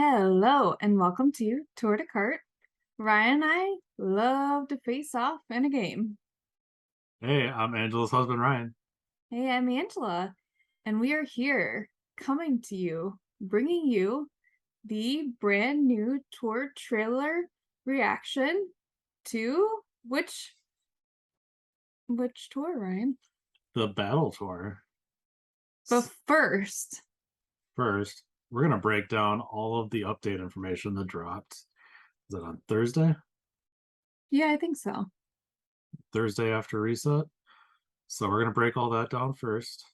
Hello and welcome to Tour de Kart. Ryan and I love to face off in a game. Hey, I'm Angela's husband, Ryan. Hey, I'm Angela, and we are here coming to you, bringing you the brand new tour trailer reaction to which tour, Ryan? The Battle Tour. But first, First, we're going to break down all of the update information that dropped. Is it on Thursday? yeah, I think so. Thursday after reset. So we're going to break all that down first,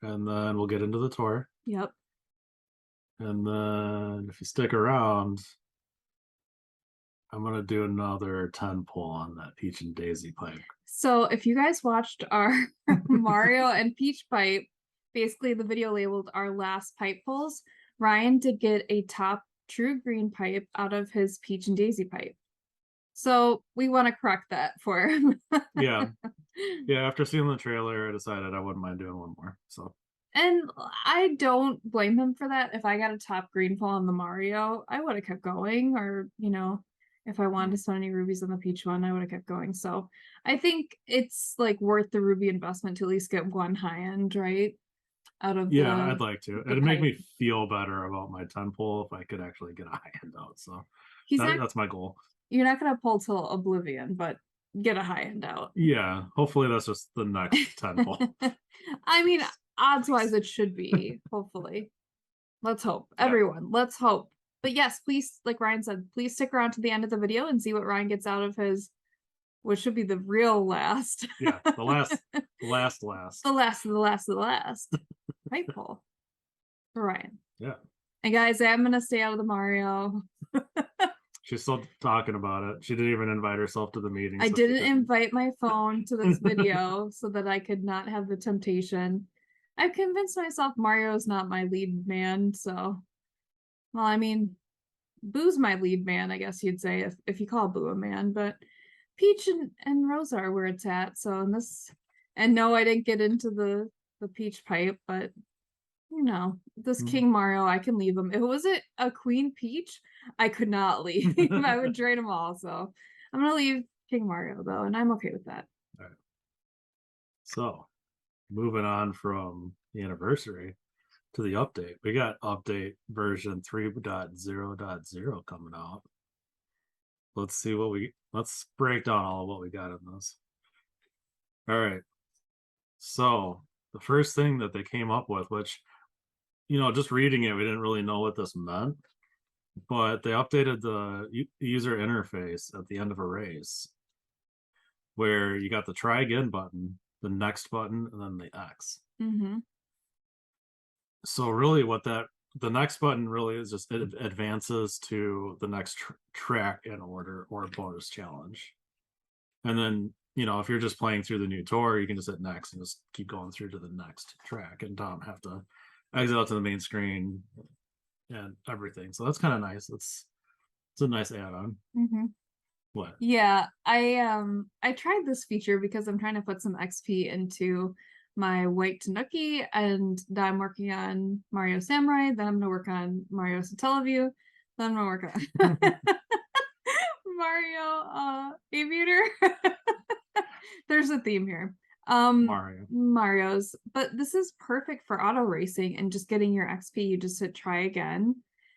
and then we'll get into the tour. Yep. And then if you stick around, I'm going to do another 10 pull on that Peach and Daisy pipe. So if you guys watched our Mario and Peach pipe, basically the video labeled our last pipe pulls, Ryan did get a top true green pipe out of his Peach and Daisy pipe. So we want to correct that for him. Yeah. Yeah, after seeing the trailer, I decided I wouldn't mind doing one more. So And I don't blame him for that. If I got a top green pull on the Mario, I would have kept going. Or, if I wanted to spend any rubies on the Peach one, I would have kept going. So I think it's like worth the ruby investment to at least get one high end, right? Out of yeah, I'd like to. the It'd make pipe. me feel better about my 10 pull if I could actually get a high end out. So He's not that's my goal. You're not gonna pull till oblivion, but get a high end out. Yeah, hopefully that's just the next 10 pull. I mean, odds wise it should be, hopefully. Let's hope. Yeah. Everyone, let's hope. But yes, please, like Ryan said, please stick around to the end of the video and see what Ryan gets out of his, which should be the real last. Yeah, the last. The last of the last pipe pull for Ryan. Yeah. And guys, I'm gonna stay out of the Mario. She's still talking about it. She didn't even invite herself to the meeting. I didn't invite my phone to this video so that I could not have the temptation. I've convinced myself Mario's not my lead man, so well, I mean, Boo's my lead man, I guess you'd say, if you call Boo a man, but Peach and Rosa are where it's at. So in this, and no, I didn't get into the Peach pipe, but this King Mario, I can leave him. If it wasn't a Queen Peach, I could not leave. I would drain them all. So I'm gonna leave King Mario though, and I'm okay with that. All right. So moving on from the anniversary to the update, we got update version 3.0.0 coming out. Let's break down all of what we got in this. All right. So the first thing that they came up with, which just reading it, we didn't really know what this meant, but they updated the user interface at the end of a race where you got the try again button, the next button, and then the X. Mm-hmm. So really the next button really is just it advances to the next track in order or bonus challenge. And then, if you're just playing through the new tour, you can just hit next and just keep going through to the next track and don't have to exit out to the main screen and everything. So that's kind of nice. It's a nice add-on. Mm-hmm. What? Yeah, I tried this feature because I'm trying to put some XP into my white Tanuki, and now I'm working on Mario Samurai, then I'm gonna work on Mario Satellaview, then I'm gonna work on Mario Aviator. There's a theme here. Mario's, but this is perfect for auto racing and just getting your XP. You just hit try again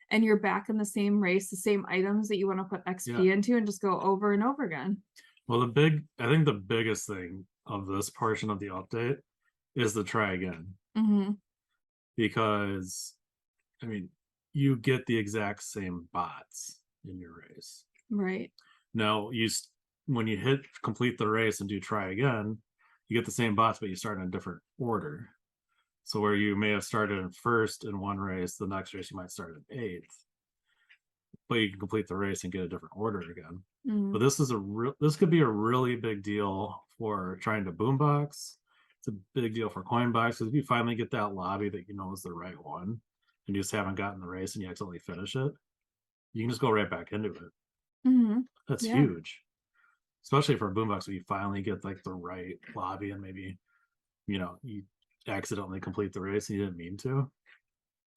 and you're back in the same race, the same items that you want to put XP into and just go over and over again. Well, I think the biggest thing of this portion of the update is the try again. Mm-hmm. Because, I mean, you get the exact same bots in your race. Right. Now, when you hit complete the race and do try again, you get the same bots, but you start in a different order. So where you may have started in first in one race, the next race you might start in eighth, but you can complete the race and get a different order again. Mm. But this could be a really big deal for trying to boombox. It's a big deal for Coinbox because if you finally get that lobby that you know is the right one, and you just haven't gotten the race and you accidentally finish it, you can just go right back into it. Mm-hmm. That's huge, especially for a boombox where you finally get like the right lobby and maybe you accidentally complete the race and you didn't mean to.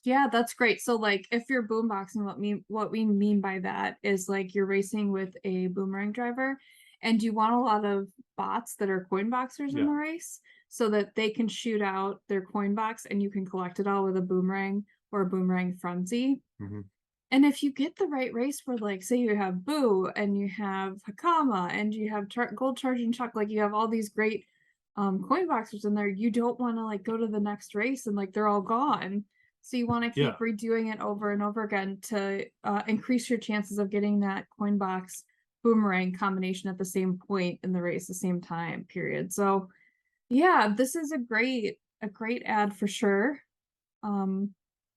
Yeah, that's great. So like if you're boomboxing, what we mean by that is like you're racing with a boomerang driver and you want a lot of bots that are coin boxers in Yeah. the race so that they can shoot out their coin box and you can collect it all with a boomerang or a boomerang frenzy. Mhm. And if you get the right race where like say you have Boo and you have Hakama and you have Gold Charge and Chuck, like you have all these great coin boxers in there, you don't want to like go to the next race and like they're all gone. So you want to keep Yeah. redoing it over and over again to increase your chances of getting that coin box boomerang combination at the same point in the race, the same time period. So yeah, this is a great ad for sure. Um,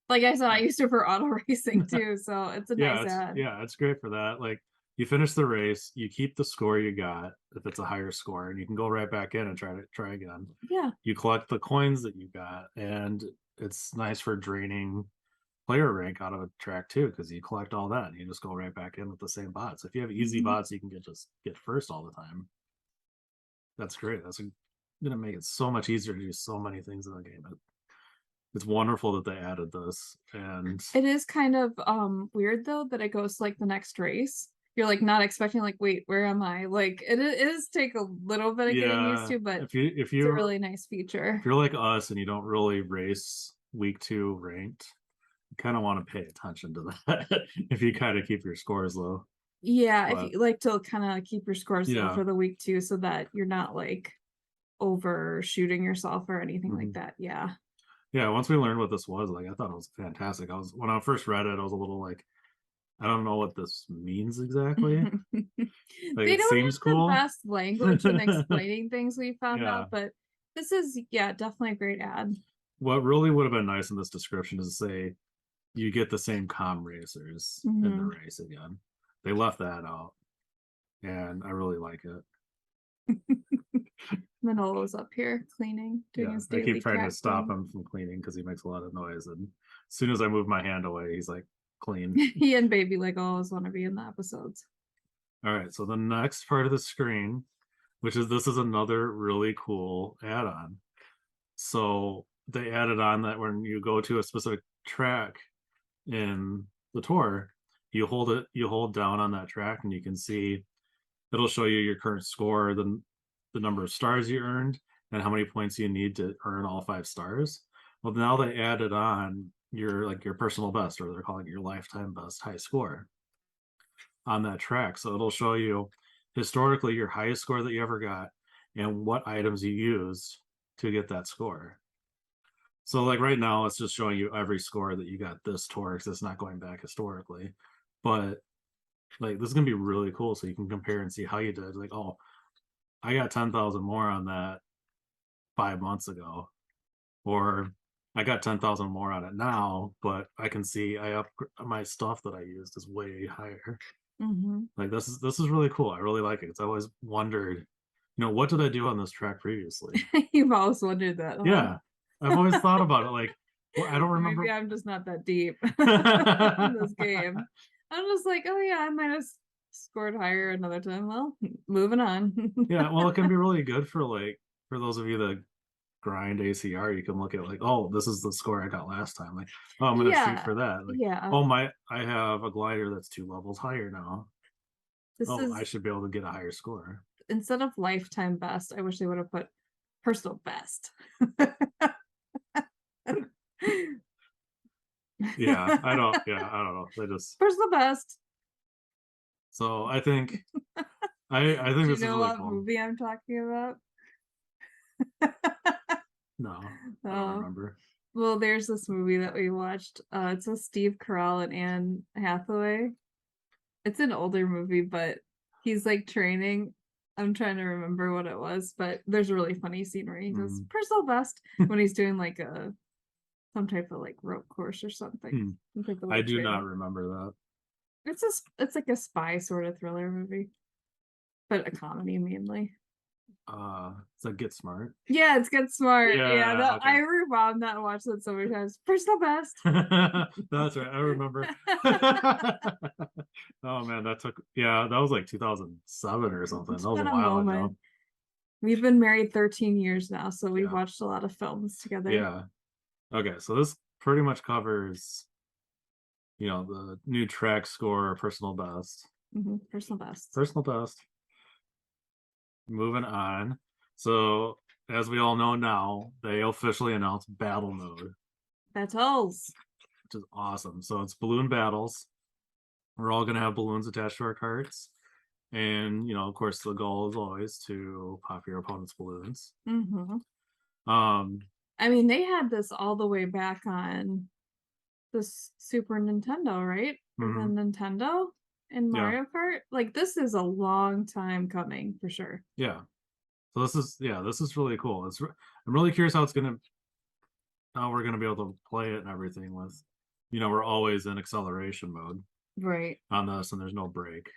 like I said, I used it for auto racing too, so it's a nice ad. It's great for that. Like you finish the race, you keep the score you got if it's a higher score, and you can go right back in and try again. Yeah. You collect the coins that you got, and it's nice for draining player rank out of a track too, because you collect all that and you just go right back in with the same bots. If you have easy bots, you can just get first all the time. That's great. That's gonna make it so much easier to do so many things in the game. It's wonderful that they added this, and It is kind of weird though that it goes to like the next race. You're like not expecting like, wait, where am I? Like it is take a little bit of getting used yeah, to, but if it's a you're really nice feature. if you're like us and you don't really race week 2 ranked, you kind of want to pay attention to that if you kind of keep your scores low. Yeah, if But you like to kind of keep your scores low yeah, for the week too, so that you're not like overshooting yourself or anything like mhm. that. Yeah. Yeah, once we learned what this was, like I thought it was fantastic. I was when I first read it, I was a little like, I don't know what this means exactly. Like They it don't seems have the cool. best language in explaining things we found Yeah. out, but this is yeah, definitely a great ad. What really would have been nice in this description is to say you get the same com racers in the Mm-hmm. race again. They left that out, and I really like it. Manolo's up here cleaning, doing Yeah, his I keep daily trying to cat stop clean. him from cleaning because he makes a lot of noise, and as soon as I move my hand away, he's like, clean. He and Baby like always want to be in the episodes. All right, so the next part of the screen, which is this is another really cool add-on. So they added on that when you go to a specific track in the tour, you hold down on that track, and you can see it'll show you your current score, the number of stars you earned, and how many points you need to earn all 5 stars. Well, now they added on your personal best, or they're calling it your lifetime best high score on that track. So it'll show you historically your highest score that you ever got and what items you used to get that score. So like right now, it's just showing you every score that you got this tour because it's not going back historically. But like this is gonna be really cool, so you can compare and see how you did. Like, oh, I got 10,000 more on that 5 months ago, or I got 10,000 more on it now, but I can see I up my stuff that I used is way higher. Mm-hmm. Like this is really cool. I really like it. It's always wondered, what did I do on this track previously? You've always wondered that, huh? Yeah, I've always thought about it. Like, well, I don't Maybe remember. I'm just not that deep in this game. I'm just like, oh yeah, I might have scored higher another time. Well, moving on. Yeah, well, it can be really good for for those of you that grind ACR. You can look at like, oh, this is the score I got last time. Like, oh, I'm gonna shoot Yeah, for that. Like, yeah. oh I have a glider that's 2 levels higher now. This Oh, I is should be able to get a higher score. instead of lifetime best, I wish they would have put personal best. Yeah, I don't. Yeah, I don't know. They just. Personal best. So I think Do you this is know really what cool. movie I'm talking about? No, I don't Oh, remember. well, there's this movie that we watched. It's with Steve Carell and Anne Hathaway. It's an older movie, but he's like training. I'm trying to remember what it was, but there's a really funny scene where he does Mm. personal best when he's doing like some type of like rope course or something. Hmm. Some type of I like do not training. remember that. It's like a spy sort of thriller movie, but a comedy mainly. Does that Get Smart? Yeah, it's Get Smart. Yeah, Yeah, that okay. I rewound that and watched it so many times. Personal best. That's right. I remember. Oh man, that was like 2007 or something. It's That was a been a while ago. moment. We've been married 13 years now, so we've Yeah. watched a lot of films together. Yeah. Okay, so this pretty much covers, the new track score, personal best. Personal best. Personal best. Moving on. So, as we all know now, they officially announced battle mode, Battles. which is awesome. So it's balloon battles. We're all gonna have balloons attached to our carts. And of course the goal is always to pop your opponent's balloons. Um I mean, they had this all the way back on this Super Nintendo, right? Or the Nintendo in Mario Kart. Like, this is a long time coming for sure. Yeah. So this is really cool. I'm really curious how we're gonna be able to play it and everything with, we're always in acceleration mode Right. on this, and there's no break.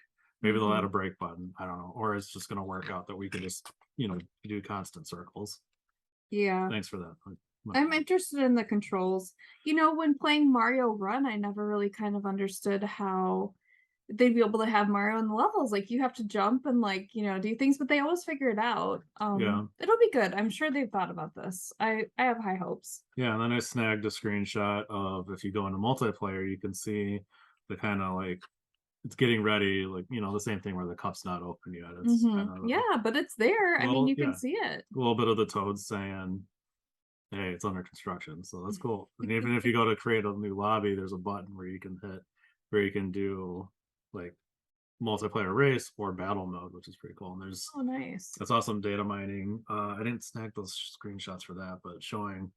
Maybe they'll add a break button. I don't know, or it's just gonna work out that we can just do constant circles. Yeah. Thanks for that. I'm interested in the controls. When playing Mario Run, I never really kind of understood how they'd be able to have Mario in the levels. Like, you have to jump and do things, but they always figure it out. Yeah. It'll be good. I'm sure they've thought about this. I have high hopes. Yeah, and then I snagged a screenshot of, if you go into multiplayer, you can see the kind of like it's getting ready, like the same thing where the cup's not open yet. It's kind of Yeah, but it's there. I mean, you can see it. A little bit of the toad saying, "Hey, it's under construction," so that's cool. And even if you go to create a new lobby, there's a button where you can hit, where you can do like multiplayer race or battle mode, which is pretty cool. And there's nice. That's awesome data mining. I didn't snag those screenshots for that, but showing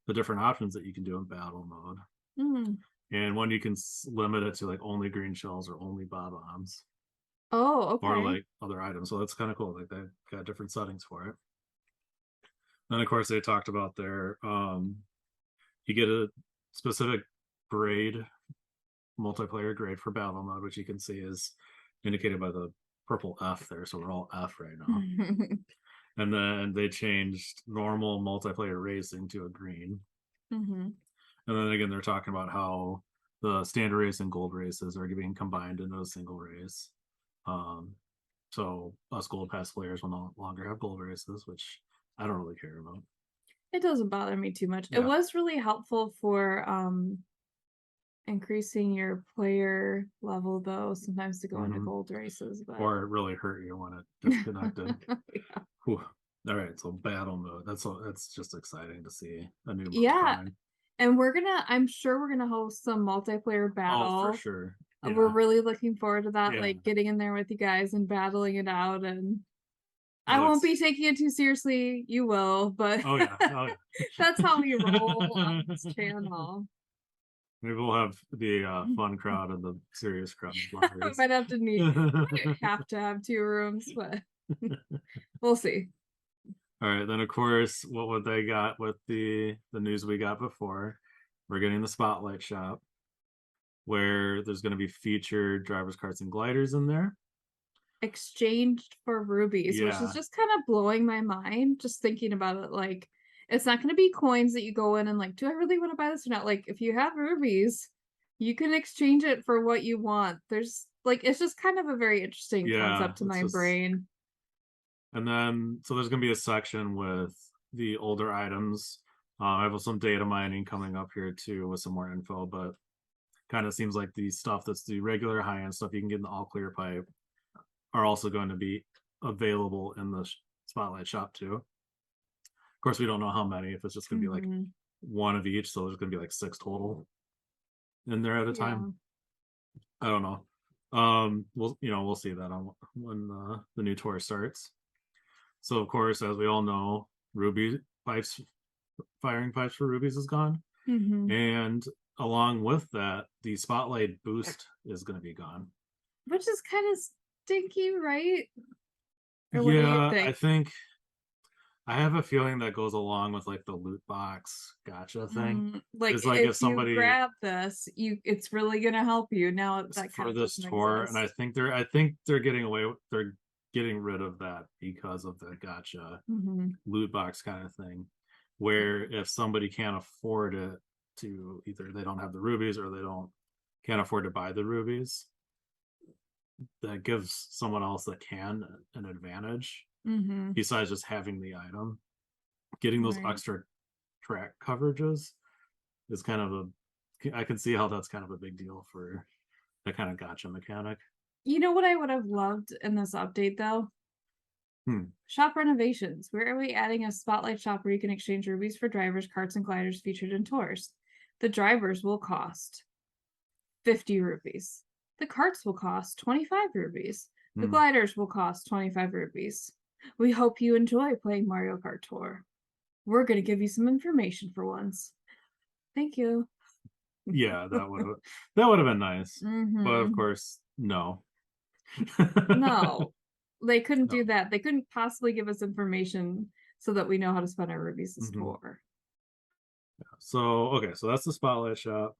the different options that you can do in battle mode. And one, you can limit it to like only green shells or only bob-ombs. Oh, okay. Or like other items. So that's kind of cool. Like they've got different settings for it. Then of course they talked about their you get a specific grade, multiplayer grade for battle mode, which you can see is indicated by the purple F there. So we're all F right now. And then they changed normal multiplayer racing to a green. And then again, they're talking about how the standard race and gold races are being combined into a single race. So us gold pass players will no longer have gold races, which I don't really care about. It doesn't bother me too much. Yeah. It was really helpful for increasing your player level, though, sometimes to go into gold races, but or it really hurt you when it disconnected. Yeah. All right, so battle mode. That's just exciting to see a new mode coming. And I'm sure we're gonna host some multiplayer battle. Oh, for sure. Yeah. We're really looking forward to that, like getting in there with you guys and battling it out. And I won't be taking it too seriously. You will, but that's how we roll on this channel. Maybe we'll have the fun crowd and the serious crowd. We might have to have 2 rooms, but we'll see. All right, then of course, what would they got with the news we got before? We're getting the Spotlight Shop, where there's going to be featured drivers, carts, and gliders in there. Exchanged for rubies, which is just kind of blowing my mind, just thinking about it. Like, it's not going to be coins that you go in and like, do I really want to buy this or not? Like, if you have rubies, you can exchange it for what you want. There's like, it's just kind of a very interesting concept to my brain. And then, so there's going to be a section with the older items. I have some data mining coming up here too with some more info, but kind of seems like the stuff that's the regular high-end stuff you can get in the all clear pipe are also going to be available in the Spotlight Shop too. Of course, we don't know how many, if it's just going to be like one of each, so there's going to be like 6 total in there at a time. I don't know. We'll see that on when the new tour starts. So of course, as we all know, firing pipes for Rubies is gone. And along with that, the Spotlight boost is going to be gone. Which is kind of stinky, right? I think I have a feeling that goes along with like the loot box gotcha thing. Like if somebody you grab this, it's really gonna help you now that for this tour. And I think they're getting rid of that because of the gotcha loot box kind of thing, where if somebody can't afford it, to either they don't have the rubies or can't afford to buy the rubies, that gives someone else that can an advantage besides just having the item. Getting those extra track coverages is kind of I can see how that's kind of a big deal for that kind of gotcha mechanic. You know what I would have loved in this update though? Shop renovations. Where are we adding a spotlight shop where you can exchange rubies for drivers, carts, and gliders featured in tours? The drivers will cost 50 rupees. The carts will cost 25 rupees. The gliders will cost 25 rupees. We hope you enjoy playing Mario Kart Tour. We're going to give you some information for once. Thank you. Yeah, that would have been nice. But of course, no. No. They couldn't do that. They couldn't possibly give us information so that we know how to spend our rubies this tour. So, okay, so that's the spotlight shop.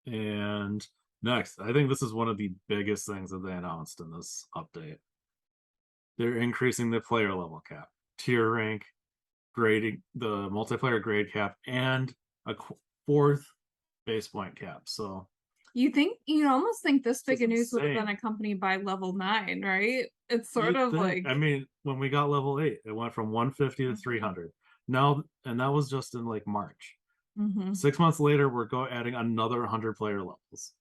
And next, I think this is one of the biggest things that they announced in this update. They're increasing the player level cap, tier rank, grading, the multiplayer grade cap, and a fourth base point cap. So you almost think this big of news would have been accompanied by level 9, right? It's sort of like, I mean, when we got level 8, it went from 150 to 300. Now, and that was just in like March. 6 months later, we're adding another 100 player levels.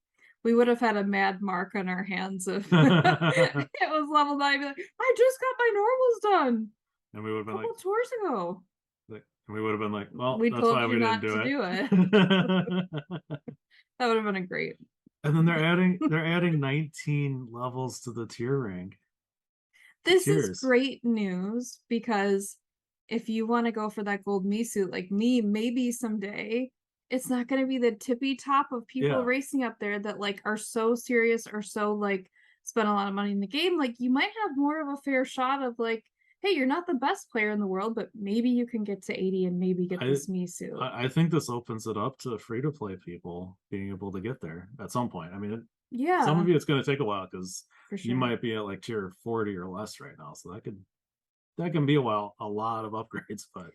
We would have had a mad mark on our hands if it was level 9. Like, I just got my normals done. And we would have been like, tours ago. We would have been like, well, we that's told why you we not didn't to do it. That would have been a great. And then they're adding 19 levels to the tier rank. This is great news because if you want to go for that gold me suit like me, maybe someday it's not going to be the tippy top of people racing up there that like are so serious or so like spend a lot of money in the game. Like you might have more of a fair shot of like, hey, you're not the best player in the world, but maybe you can get to 80 and maybe get this me suit. I think this opens it up to free to play people being able to get there at some point. I mean, some of you it's going to take a while because you might be at like tier 40 or less right now, so that can be a lot of upgrades, but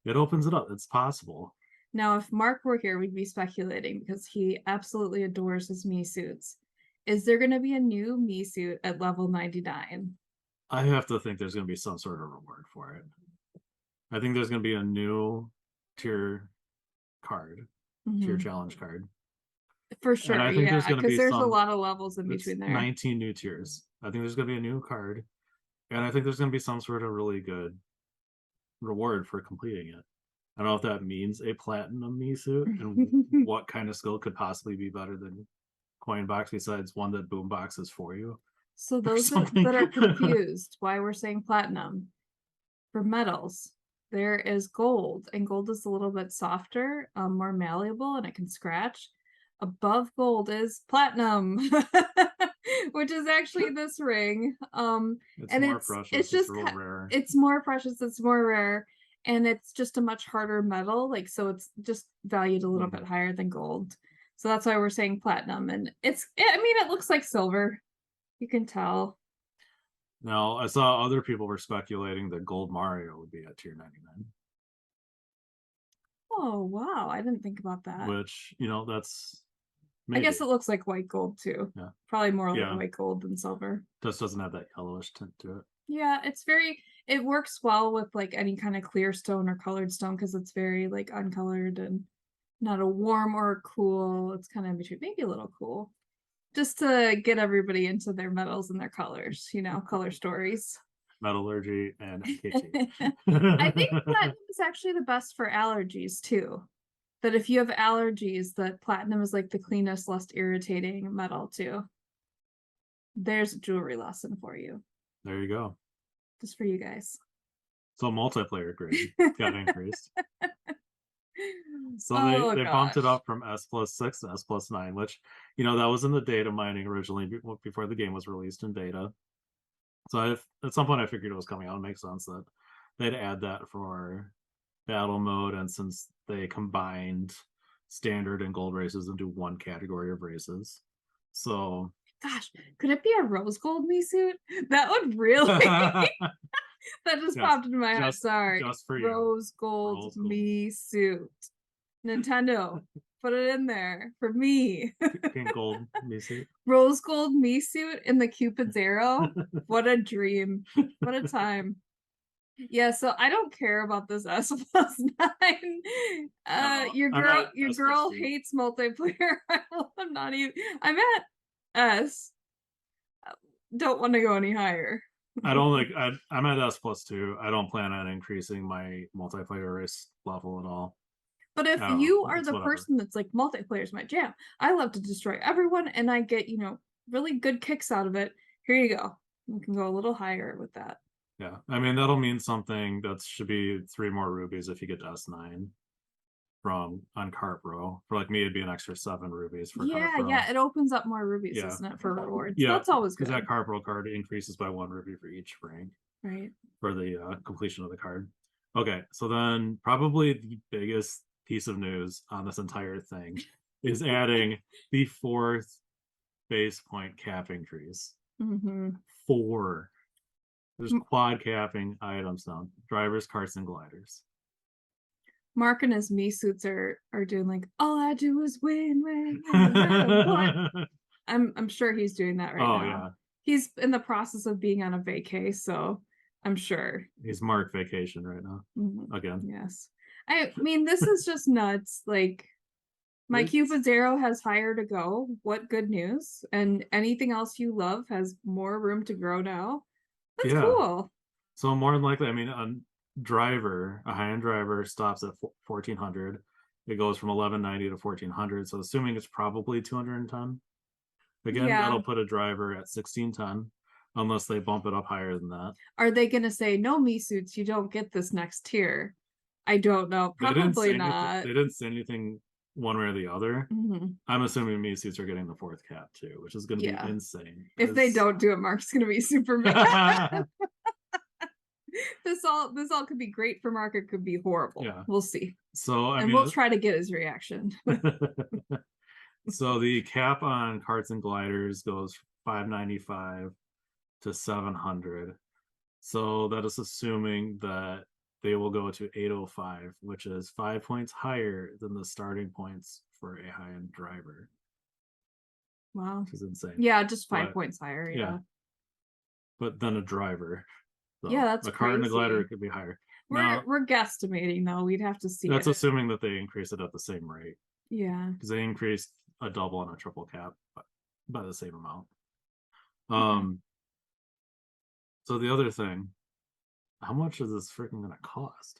it opens it up. It's possible. Now, if Mark were here, we'd be speculating because he absolutely adores his me suits. Is there going to be a new me suit at level 99? I have to think there's going to be some sort of reward for it. I think there's going to be a new tier card, tier challenge card. For sure, and I think there's a lot of levels in between there. 19 new tiers. I think there's going to be a new card, and I think there's going to be some sort of really good reward for completing it. I don't know if that means a platinum me suit, and what kind of skill could possibly be better than coin box besides one that boombox is for you. So those that are confused why we're saying platinum, for medals, there is gold, and gold is a little bit softer, more malleable, and it can scratch. Above gold is platinum, which is actually this ring. It's just rare. It's more precious, it's more rare, and it's just a much harder metal, like so it's just valued a little bit higher than gold. So that's why we're saying platinum, and it looks like silver. You can tell. Now, I saw other people were speculating that Gold Mario would be at tier 99. Oh, wow. I didn't think about that. Which, that's... Maybe. I guess it looks like white gold, too. Yeah. Probably more like white gold than silver. Just doesn't have that yellowish tint to it. Yeah, it works well with, like, any kind of clear stone or colored stone because it's very, like, uncolored and not a warm or a cool. It's kind of in between. Maybe a little cool. Just to get everybody into their metals and their colors, color stories. Metallurgy and KT. I think platinum is actually the best for allergies too. That if you have allergies, that platinum is like the cleanest, less irritating metal too. There's a jewelry lesson for you. There you go. Just for you guys. So multiplayer grade got increased. So they bumped it up from S+6 to S+9, which, that was in the data mining originally before the game was released in beta. So at some point I figured it was coming out. It makes sense that they'd add that for battle mode, and since they combined standard and gold races into one category of races. So gosh, could it be a rose gold me suit? That would really that just popped into my head. Sorry. Just for you. Rose gold me suit. Nintendo, put it in there for me. Pink gold me suit. Rose gold me suit in the Cupid's arrow. What a dream. What a time. Yeah, so I don't care about this S plus 9. Your I'm girl, at your S plus girl 2. hates multiplayer. I'm not even. I'm at S. Don't want to go any higher. I don't like. I'm at S plus 2. I don't plan on increasing my multiplayer race level at all. But if I don't know. you are It's the whatever. person that's like multiplayer's my jam, I love to destroy everyone, and I get really good kicks out of it. Here you go. You can go a little higher with that. Yeah, I mean that'll mean something. That should be 3 more rubies if you get to S9 from on Kart Pro. For like me, it'd be an extra 7 rubies for Kart Yeah, Pro. yeah, it opens up more rubies, Yeah, doesn't it, for rewards? yeah, That's always because that good, Kart Pro card increases by 1 rupee for each rank right? for the completion of the card. Okay, so then probably the biggest piece of news on this entire thing is adding the 4th base point cap increase. Mm-hmm. 4. There's quad capping items now. Drivers, carts, and gliders. Mark and his me suits are doing like all I do is win, win, win, no matter what. I'm sure he's doing that right Oh now. yeah, He's in the process of being on a vacay, so I'm sure. he's Mark vacation right now Mhm. again. Yes. I mean, this is just nuts. Like, my It's- Cupid Zero has higher to go. What good news. And anything else you love has more room to grow now. That's yeah. cool. So more than likely, I mean, a high-end driver stops at 1400. It goes from 1190 to 1400. So assuming it's probably 210. Again, Yeah. that'll put a driver at 1610, unless they bump it up higher than that. Are they going to say, no, me suits, you don't get this next tier? I don't know. They didn't Probably say anything. not. They didn't say anything one way or the other. Mm-hmm. I'm assuming me suits are getting the 4th cap too, which is going to be Yeah. insane. If they don't do it, Mark's going to be super mad. This all could be great for Mark. It could be horrible. Yeah. We'll see. So I And mean, we'll try to get his reaction. so the cap on carts and gliders goes 595 to 700. So that is assuming that they will go to 805, which is 5 points higher than the starting points for a high-end driver, Wow. which is insane. Yeah, just 5 points But higher. yeah, Yeah. but then a driver. So Yeah, that's a cart and a glider crazy. could be higher. We're Now we're guesstimating though. We'd have to see that's it. assuming that they increase it at the same rate, Yeah. because they increased a double and a triple cap by the same amount. Okay. So the other thing, how much is this freaking gonna cost?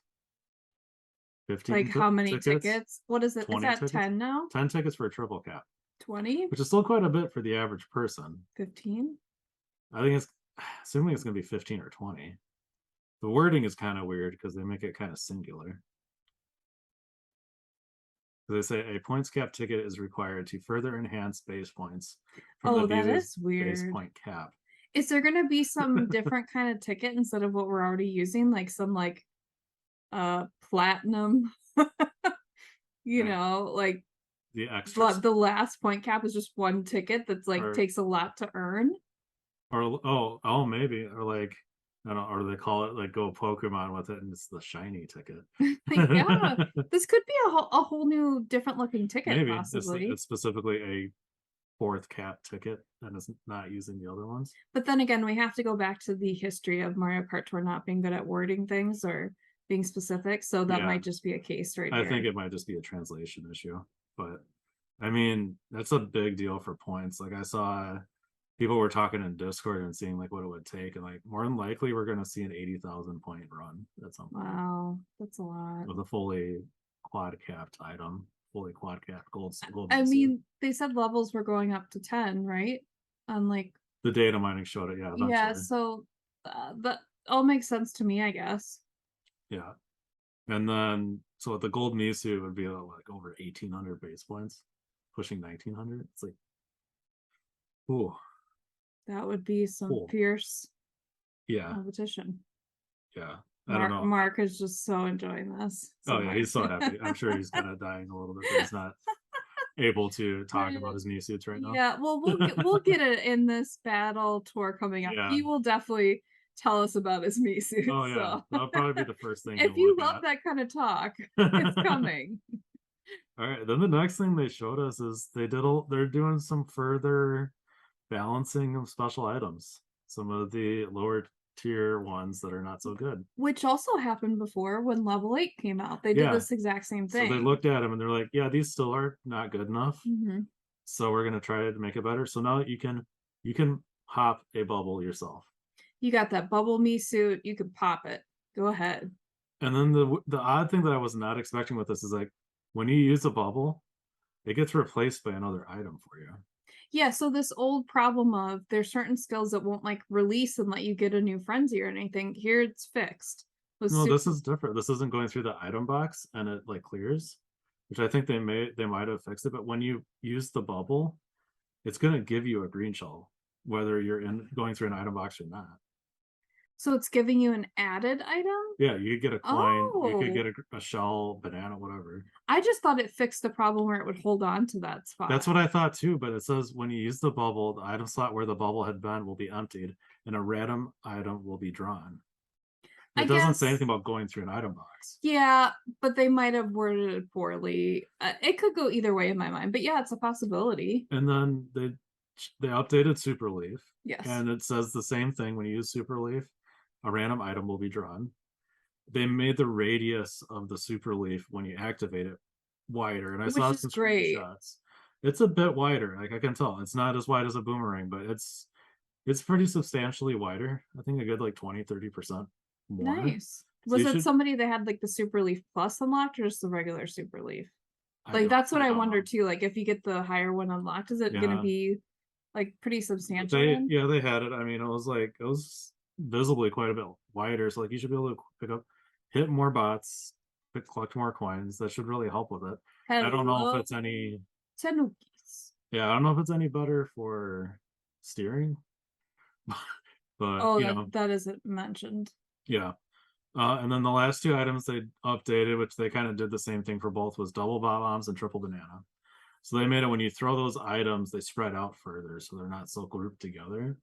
15 Like how many tickets? tickets? What is it? It's 20 at tickets? 10 now? 10 tickets for a triple cap, 20? which is still quite a bit for the average person. 15? I think it's assuming it's gonna be 15 or 20. The wording is kind of weird because they make it kind of singular. They say a points cap ticket is required to further enhance base points from the Oh, that Visa's is base weird. point cap. Is there gonna be some different kind of ticket instead of what we're already using? Like some like platinum, like The extras, the last point cap is just one ticket that's like or takes a lot to earn. oh maybe, or like I don't know, or they call it like go Pokemon with it and it's the shiny ticket. Yeah, this could be a whole new different looking ticket Maybe possibly. it's specifically a 4th cap ticket and it's not using the other ones. But then again, we have to go back to the history of Mario Kart Tour not being good at wording things or being specific. So that Yeah, might just be a case right I here. think it might just be a translation issue, but I mean that's a big deal for points. Like I saw people were talking in Discord and seeing like what it would take, and like more than likely we're gonna see an 80,000 point run at some point Wow, that's a lot. with a fully quad capped item, fully quad capped gold. I mean, they said levels were going up to 10, right? On like, The data mining showed it, yeah, yeah, eventually. so that all makes sense to me, I guess. Yeah. And then so the gold Misu would be like over 1800 base points, pushing 1900. It's like, ooh, That would be some cool. fierce Yeah, competition. yeah. I don't know. Mark is just so enjoying this. Oh yeah, he's so happy. I'm sure he's kind of dying a little bit that he's not able to talk about his new suits right now. Yeah, well, we'll get it in this battle tour coming up. Yeah. He will definitely tell us about his me suit. Oh yeah, So. that'll probably be the first thing. If you love that kind of talk, it's coming. All right, then the next thing they showed us is they're doing some further balancing of special items. Some of the lower tier ones that are not so good. Which also happened before when level 8 came out. They did Yeah. this exact same So thing. they looked at them and they're like, yeah, these still are not good enough. Mhm. So we're gonna try to make it better. So now you can hop a bubble yourself. You got that bubble me suit, you could pop it. Go ahead. And then the odd thing that I was not expecting with this is like when you use a bubble, it gets replaced by another item for you. Yeah, so this old problem of there's certain skills that won't like release and let you get a new frenzy or anything. Here it's fixed. With No, super this is different. This isn't going through the item box and it like clears, which I think they might have fixed it. But when you use the bubble, it's gonna give you a green shell, whether you're in going through an item box or not. so it's giving you an added item? Yeah, you could get a coin, you could Oh. get a shell, banana, whatever. I just thought it fixed the problem where it would hold on to that spot. That's what I thought too, but it says when you use the bubble, the item slot where the bubble had been will be emptied and a random item will be drawn. It I doesn't say guess- anything about going through an item box. Yeah, but they might have worded it poorly. It could go either way in my mind, but yeah, it's a possibility. And then they updated Super Leaf, Yes. and it says the same thing when you use Super Leaf, a random item will be drawn. They made the radius of the Super Leaf when you activate it wider, and I saw Which is some great. screenshots. It's a bit wider, like I can tell. It's not as wide as a boomerang, but it's pretty substantially wider. I think a good like 20-30% more. Nice. So Was you it should- somebody that had like the Super Leaf Plus unlocked or just the regular Super Leaf? I Like don't- that's what I don't wonder know. too. Like if you get the higher one unlocked, is it Yeah. gonna be like pretty substantial? They then? yeah, they had it. I mean, it was visibly quite a bit wider. So like you should be able to pick up, hit more bots, collect more coins. That should really help with it. I don't know if it's any. Tenukis. Yeah, I don't know if it's any better for steering, but Oh, you know, that isn't mentioned. yeah. And then the last two items they updated, which they kind of did the same thing for both, was double bombs and triple banana. So they made it when you throw those items, they spread out further, so they're not so grouped together.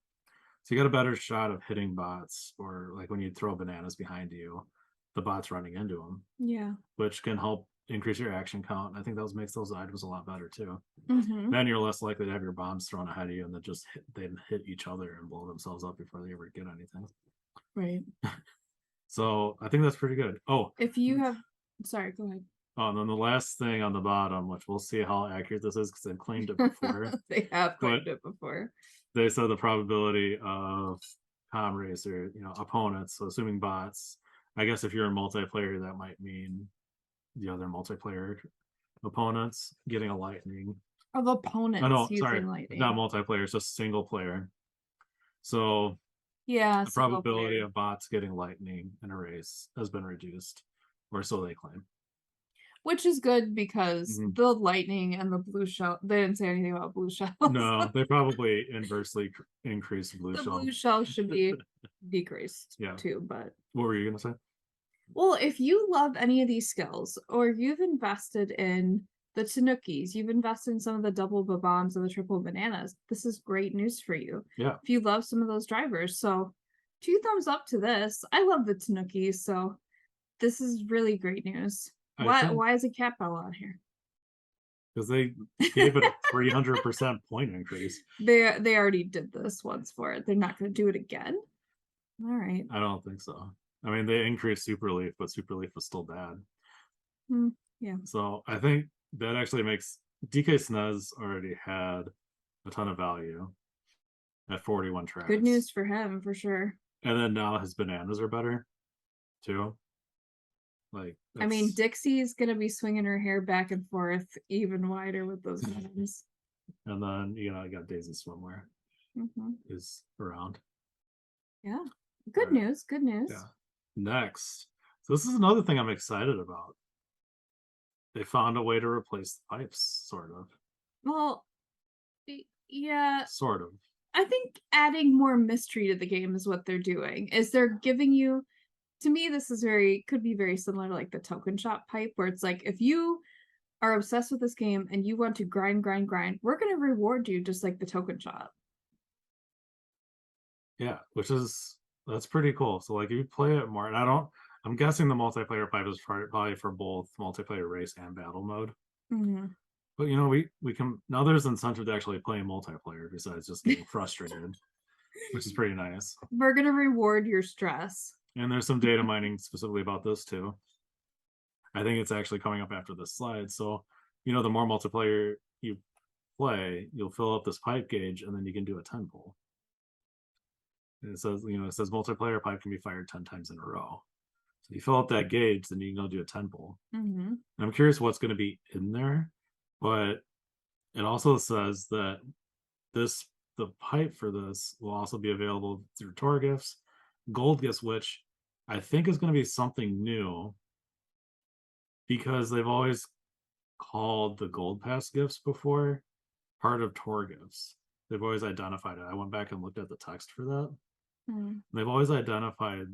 So you got a better shot of hitting bots, or like when you throw bananas behind you, the bots running into them, Yeah. which can help increase your action count. And I think that makes those items a lot better too. Mhm. Then you're less likely to have your bombs thrown ahead of you and then just they hit each other and blow themselves up before they ever get anything. Right. So I think that's pretty good. Oh, If you have, sorry, go ahead. oh, and then the last thing on the bottom, which we'll see how accurate this is because they've claimed it before. They have claimed But- it before. They said the probability of com racer, opponents, so assuming bots. I guess if you're in multiplayer, that might mean the other multiplayer opponents getting a lightning. Of opponents Oh no, using sorry, lightning. not multiplayer, it's just single player. So Yeah. the single probability player. of bots getting lightning in a race has been reduced, or so they claim. Which is good because Mhm. the lightning and the blue shell, they didn't say anything about blue shells. No, they probably inversely increase blue The shell. blue shell should be decreased Yeah. too, but What were you gonna say? well, if you love any of these skills or you've invested in the Tanukis, you've invested in some of the double bombs and the triple bananas, this is great news for you. Yeah. If you love some of those drivers. So 2 thumbs up to this. I love the Tanukis, so this is really great news. Why is a cat bell on here? Because they gave it a 300% point increase. They already did this once for it. They're not gonna do it again. All right. I don't think so. I mean, they increased Super Leaf, but Super Leaf was still bad. Yeah. So I think that actually makes DK SNES already had a ton of value at 41 tracks. Good news for him for sure. And then now his bananas are better too. Like, I mean, Dixie's gonna be swinging her hair back and forth even wider with those buttons. and then you got Daisy Swimwear is around. Yeah. Good Right. news. Good news. Yeah. Next, so this is another thing I'm excited about. They found a way to replace the pipes, sort of. Well, yeah. Sort of. I think adding more mystery to the game is what they're doing. Is they're giving you, to me, this is could be very similar to like the token shop pipe, where it's like if you are obsessed with this game and you want to grind, we're gonna reward you just like the token shop. Yeah, that's pretty cool. So like if you play it more, and I'm guessing the multiplayer pipe is probably for both multiplayer race and battle mode. But we can now there's incentive to actually play multiplayer besides just getting frustrated. which is pretty nice. We're gonna reward your stress. And there's some data mining specifically about this too. I think it's actually coming up after this slide. So, the more multiplayer you play, you'll fill up this pipe gauge, and then you can do a 10 pull. And it says, multiplayer pipe can be fired 10 times in a row. So you fill up that gauge, then you can go do a 10 pull. Mm-hmm. I'm curious what's going to be in there, but it also says that the pipe for this will also be available through tour gifts, gold gifts, which I think is going to be something new because they've always called the gold pass gifts before part of tour gifts. They've always identified it. I went back and looked at the text for that. Mm. They've always identified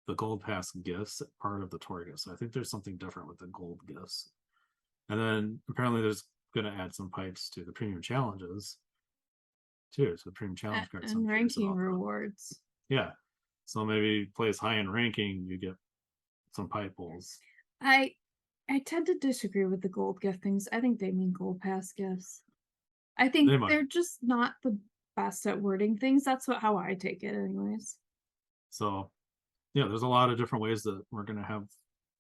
the gold pass gifts part of the tour gifts. So I think there's something different with the gold gifts. And then apparently there's going to add some pipes to the premium challenges too. So the premium challenge cards and ranking rewards. Yeah. So maybe place high in ranking, you get some pipe pulls. I tend to disagree with the gold gift things. I think they mean gold pass gifts. I think they're just not the best at wording things. That's how I take it anyways. So yeah, there's a lot of different ways that we're going to have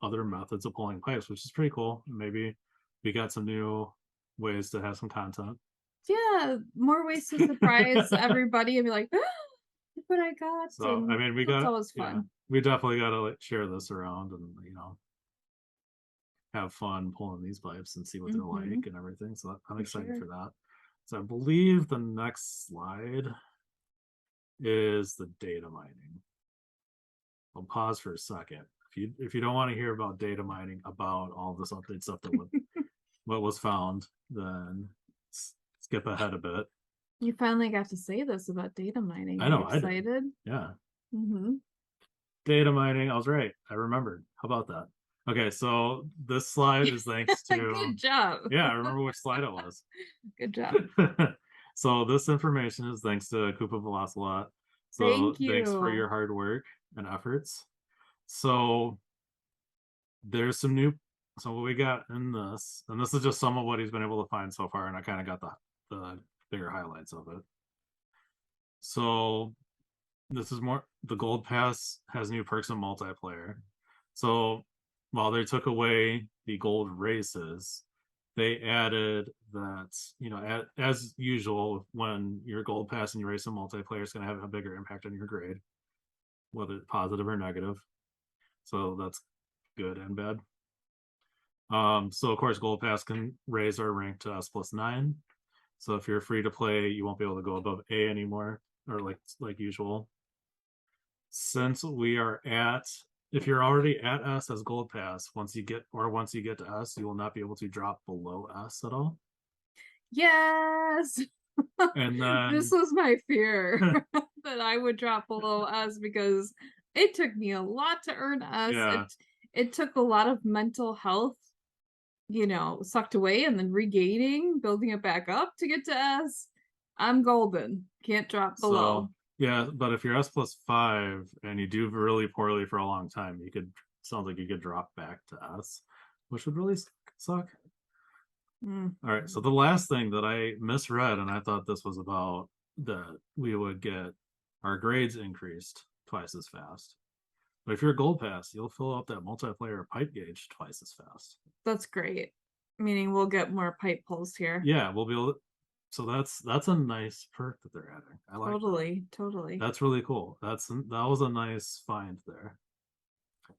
other methods of pulling pipes, which is pretty cool. Maybe we got some new ways to have some content. Yeah, more ways to surprise everybody and be like, look what I got. So I mean, it's always fun. Yeah, we definitely got to share this around and have fun pulling these pipes and see what they're like and everything. So I'm excited for that. So I believe the next slide is the data mining. I'll pause for a second. If you don't want to hear about data mining, about all this update stuff that what was found, then skip ahead a bit. You finally got to say this about data mining. I know. Excited? Yeah. Data mining. I was right. I remembered. How about that? Okay, so this slide is thanks to. Good job. Yeah, I remember which slide it was. Good job. So this information is thanks to Koopa Velocelot. So thanks for your hard work and efforts. So there's some new. So what we got in this, and this is just some of what he's been able to find so far, and I kind of got the bigger highlights of it. So this is more, the gold pass has new perks in multiplayer. So while they took away the gold races, they added that, as usual, when you're gold pass and you race in multiplayer, it's going to have a bigger impact on your grade, whether positive or negative. So that's good and bad. So of course, gold pass can raise our rank to S+9. So if you're free to play, you won't be able to go above A anymore, or like usual. Since we are if you're already at S as gold pass, once you get to S, you will not be able to drop below S at all. Yes. And then this was my fear that I would drop below S because it took me a lot to earn S. Yeah. It took a lot of mental health, sucked away and then regaining, building it back up to get to S. I'm golden. Can't drop below. So, yeah, but if you're S+5 and you do really poorly for a long time, sounds like you could drop back to S, which would really suck. All right, so the last thing that I misread, and I thought this was about that we would get our grades increased twice as fast. But if you're a gold pass, you'll fill up that multiplayer pipe gauge twice as fast. That's great. Meaning we'll get more pipe pulls here. Yeah, we'll be able to. So that's a nice perk that they're adding. I like totally. That's really cool. That was a nice find there.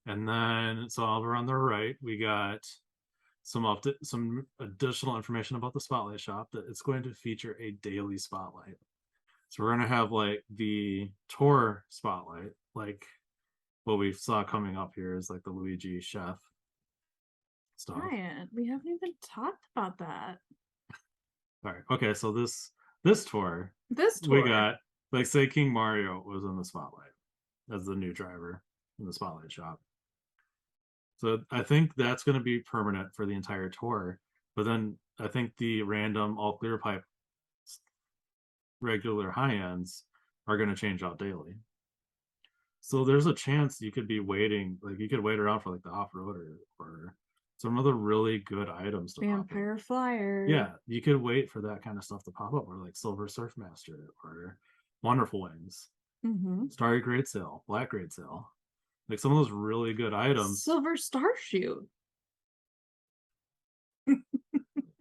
And then so over on the right, we got some additional information about the Spotlight shop, that it's going to feature a daily spotlight. So we're going to have like the tour spotlight, like what we saw coming up here is like the Luigi Chef stuff. Ryan, we haven't even talked about that. All right. Okay. So this tour, we got, like, say King Mario was in the spotlight as the new driver in the Spotlight shop. So I think that's going to be permanent for the entire tour. But then I think the random all clear pipe regular high ends are going to change out daily. So there's a chance you could be waiting, like you could wait around for like the off-roader or some other really good items to Vampire Flyer. Yeah, you could wait for that kind of stuff to pop up, or like Silver Surf Master, or Wonderful Wings, Starry Great Sale, Black Great Sale. Like some of those really good items. Silver Star Shoot.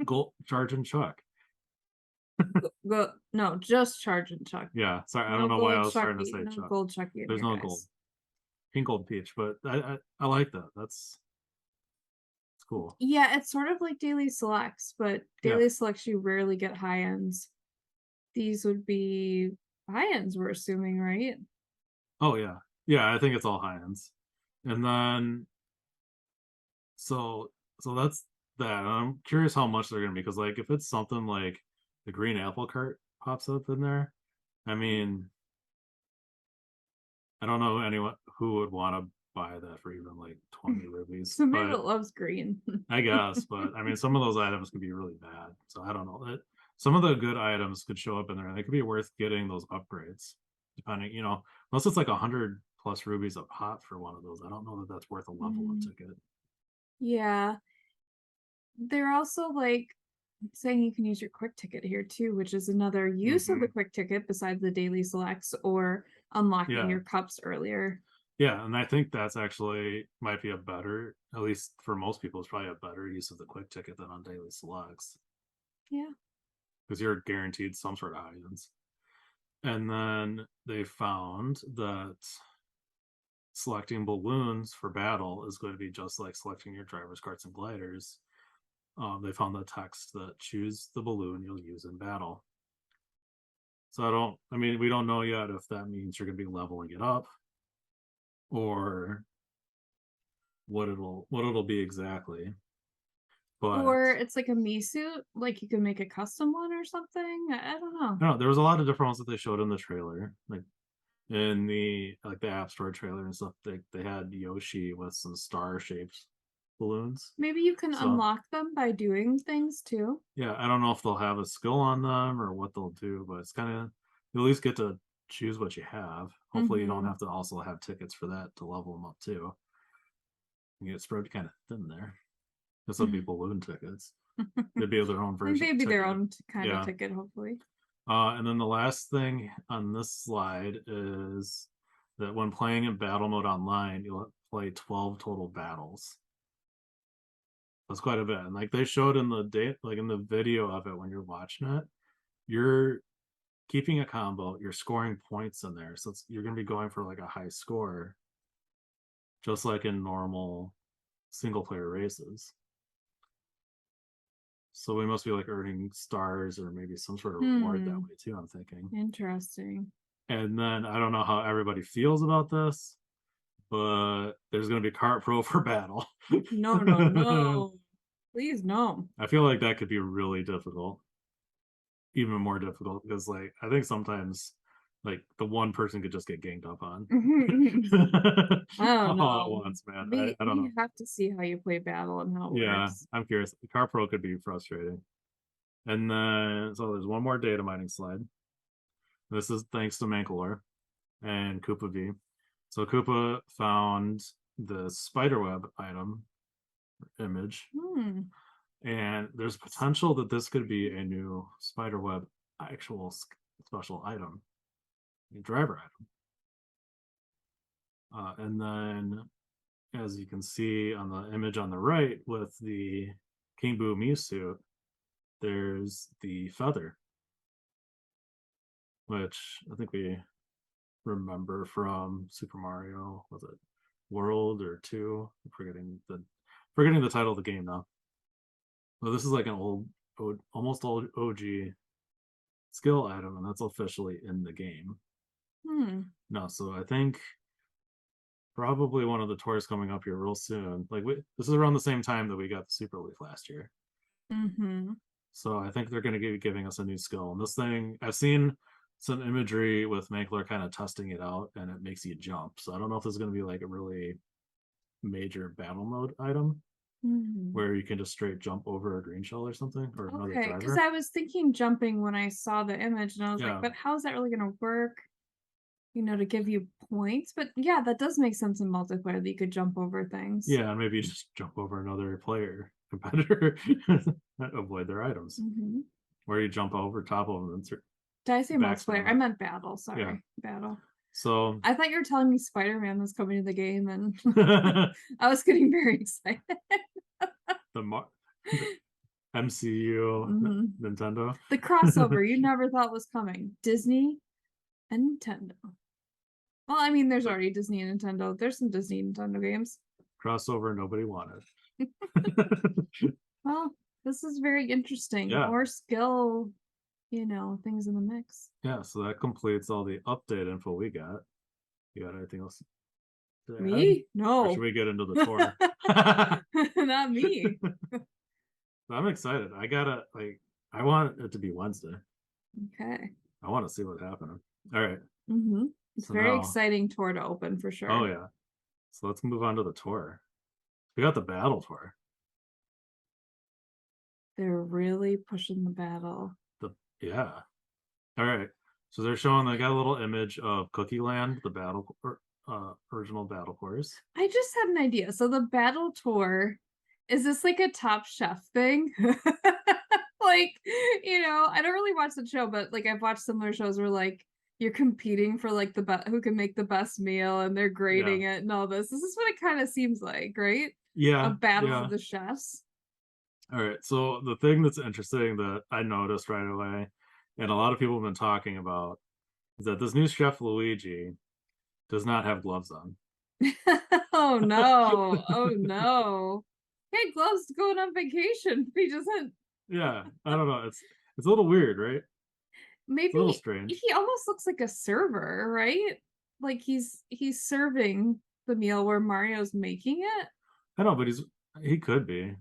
Gold Charge and Chuck. No, just Charge and Chuck. Yeah, sorry, No I don't know why I gold was starting to Chucky, say no Chuck. gold Chucky. There's no gold. Pink Gold Peach, but I like that. That's cool. Yeah, it's sort of like Daily Selects, but Daily Selects you rarely get high ends. These would be high ends, we're assuming, right? Oh yeah. Yeah, I think it's all high ends. And then so that's that. I'm curious how much they're gonna be, because like if it's something like the green apple cart pops up in there, I mean, I don't know anyone who would want to buy that for even like 20 rubies. Somebody But that loves green. I guess, but I mean, some of those items could be really bad. So I don't know. Some of the good items could show up in there, and they could be worth getting those upgrades, depending, unless it's like 100+ rubies a pop for one of those. I don't know that that's worth a level up ticket. Yeah. They're also like saying you can use your quick ticket here too, which is another use of the quick ticket besides the daily selects or unlocking your cups earlier. Yeah, and I think that's actually might be a better, at least for most people, it's probably a better use of the quick ticket than on daily selects. Yeah. Because you're guaranteed some sort of items. And then they found that selecting balloons for battle is going to be just like selecting your drivers, carts, and gliders. They found the text that choose the balloon you'll use in battle. So we don't know yet if that means you're going to be leveling it up or what it'll be exactly. But or it's like a me suit, like you can make a custom one or something. I don't know. No, there was a lot of different ones that they showed in the trailer, like in the App Store trailer and stuff. They had Yoshi with some star shaped balloons. Maybe you can unlock them by doing things too. Yeah, I don't know if they'll have a skill on them or what they'll do, but it's kind of, you at least get to choose what you have. Hopefully, you don't have to also have tickets for that to level them up too. You get spread kind of thin there. This would be balloon tickets. They'd be their own version. They'd be their own kind of ticket, hopefully. And then the last thing on this slide is that when playing in battle mode online, you'll play 12 total battles. That's quite a bit. And like they showed in the video of it when you're watching it, you're keeping a combo, you're scoring points in there. So you're going to be going for like a high score, just like in normal single player races. So we must be like earning stars or maybe some sort of reward that way too, I'm thinking. Interesting. And then I don't know how everybody feels about this, but there's going to be Kart Pro for battle. No. Please, no. I feel like that could be really difficult. Even more difficult because like I think sometimes like the one person could just get ganged up on. I don't know. All at once, man. I don't know. You have to see how you play battle and how it works. I'm curious. Kart Pro could be frustrating. And then so there's one more data mining slide. This is thanks to Mankalore and Koopa V. So Koopa found the spiderweb item image. And there's potential that this could be a new spiderweb actual special item, a driver item. And then, as you can see on the image on the right with the King Boo Mew suit, there's the feather, which I think we remember from Super Mario. Was it World or 2? I'm forgetting the title of the game now. Well, this is like an almost old OG skill item, and that's officially in the game. No, so I think probably one of the tours coming up here real soon. Like this is around the same time that we got the Super Leaf last year. So I think they're going to be giving us a new skill. And this thing, I've seen some imagery with Mankler kind of testing it out, and it makes you jump. So I don't know if this is going to be like a really major battle mode item. Where you can just straight jump over a green shell or something, or another driver. Because I was thinking jumping when I saw the image, and I was like, but how is that really going to work? To give you points. But yeah, that does make sense in multiplayer that you could jump over things. Yeah, and maybe you just jump over another competitor, avoid their items. Or you jump over top of them and Did I say multiplayer? I maximum. meant battle. Sorry, Yeah. battle. So I thought you were telling me Spider-Man was coming to the game, and the I was getting very excited. the MCU Mhm. Nintendo. The crossover you never thought was coming. Disney and Nintendo. Well, I mean, there's already Disney and Nintendo. There's some Disney and Nintendo games. Crossover nobody wanted. Well, this is very interesting. Yeah. More skill, things in the mix. Yeah, so that completes all the update info we got. You got anything else to add? Me? Or No. should we get into the tour? Not me. I'm excited. I want it to be Wednesday. Okay. I want to see what's happening. All right. It's So very now, exciting tour to open for sure. oh yeah. So let's move on to the tour. We got the battle tour. They're really pushing the battle. Yeah. All right. So they got a little image of Cookie Land, the original battle course. I just had an idea. So the battle tour, is this like a Top Chef thing? Like, I don't really watch the show, but like I've watched similar shows where like you're competing for like who can make the best meal, and they're grading it and all this. This is what it kind of seems like, right? Yeah. A battle of the chefs. All right. So the thing that's interesting that I noticed right away, and a lot of people have been talking about, is that this new chef Luigi does not have gloves on. Oh no. Oh no. He had gloves going on vacation. He doesn't. Yeah, I don't know. It's a little weird, right? Maybe it's a little strange. He almost looks like a server, right? Like he's serving the meal where Mario's making it. I know, but he could be.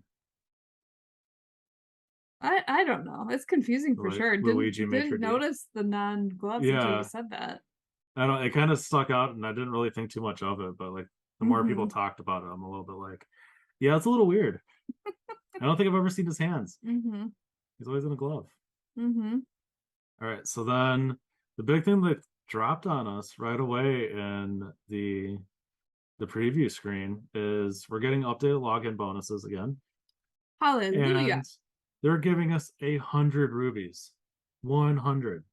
I don't know. It's confusing for sure. Luigi Didn't notice the non-gloves until you said that. I don't. It kind of stuck out, and I didn't really think too much of it. But like the more people talked about it, I'm a little bit like, yeah, it's a little weird. I don't think I've ever seen his hands. He's always in a glove. All right. So then the big thing that dropped on us right away in the preview screen is we're getting updated login bonuses again. Hallelujah. And they're giving us 100 rubies. 100.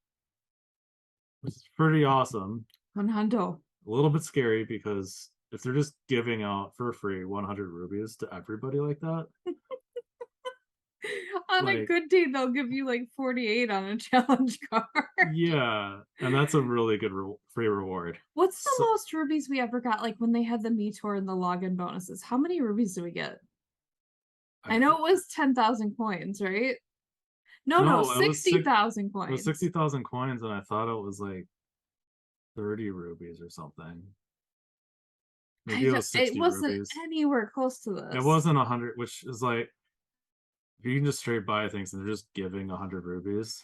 Which is pretty awesome. 100. A little bit scary because if they're just giving out for free 100 rubies to everybody like that. On a good day, they'll give you like 48 on a challenge card. Yeah, and that's a really good free reward. What's the most rubies we ever got? Like when they had the Me Tour and the login bonuses, how many rubies do we get? I know it was 10,000 coins, right? No, 60,000 coins. It was 60,000 coins, and I thought it was like 30 rubies or something. Maybe it was 60 it wasn't rubies. Anywhere close to this. It wasn't 100, which is like, if you can just straight buy things and they're just giving 100 rubies.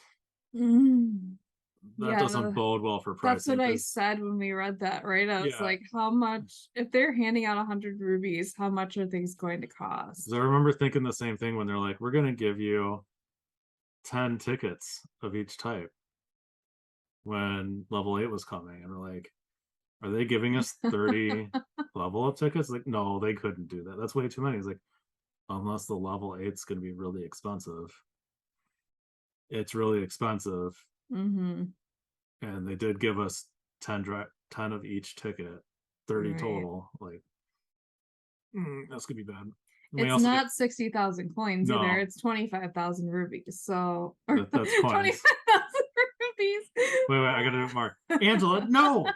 That doesn't bode well for pricing. That's what I said when we read that, right? I was like, how much, if they're handing out 100 rubies, how much are things going to cost? I remember thinking the same thing when they're like, we're going to give you 10 tickets of each type when level 8 was coming. And we're like, are they giving us 30 level up tickets? Like, no, they couldn't do that. That's way too many. It's like, unless the level 8's going to be really expensive. It's really expensive. And they did give us 10 of each ticket, 30 total. Like, that's gonna be bad. It's not 60,000 coins either. It's 25,000 rubies. So that's coins. 25,000 rubies. Wait, I gotta do it more. Angela, no.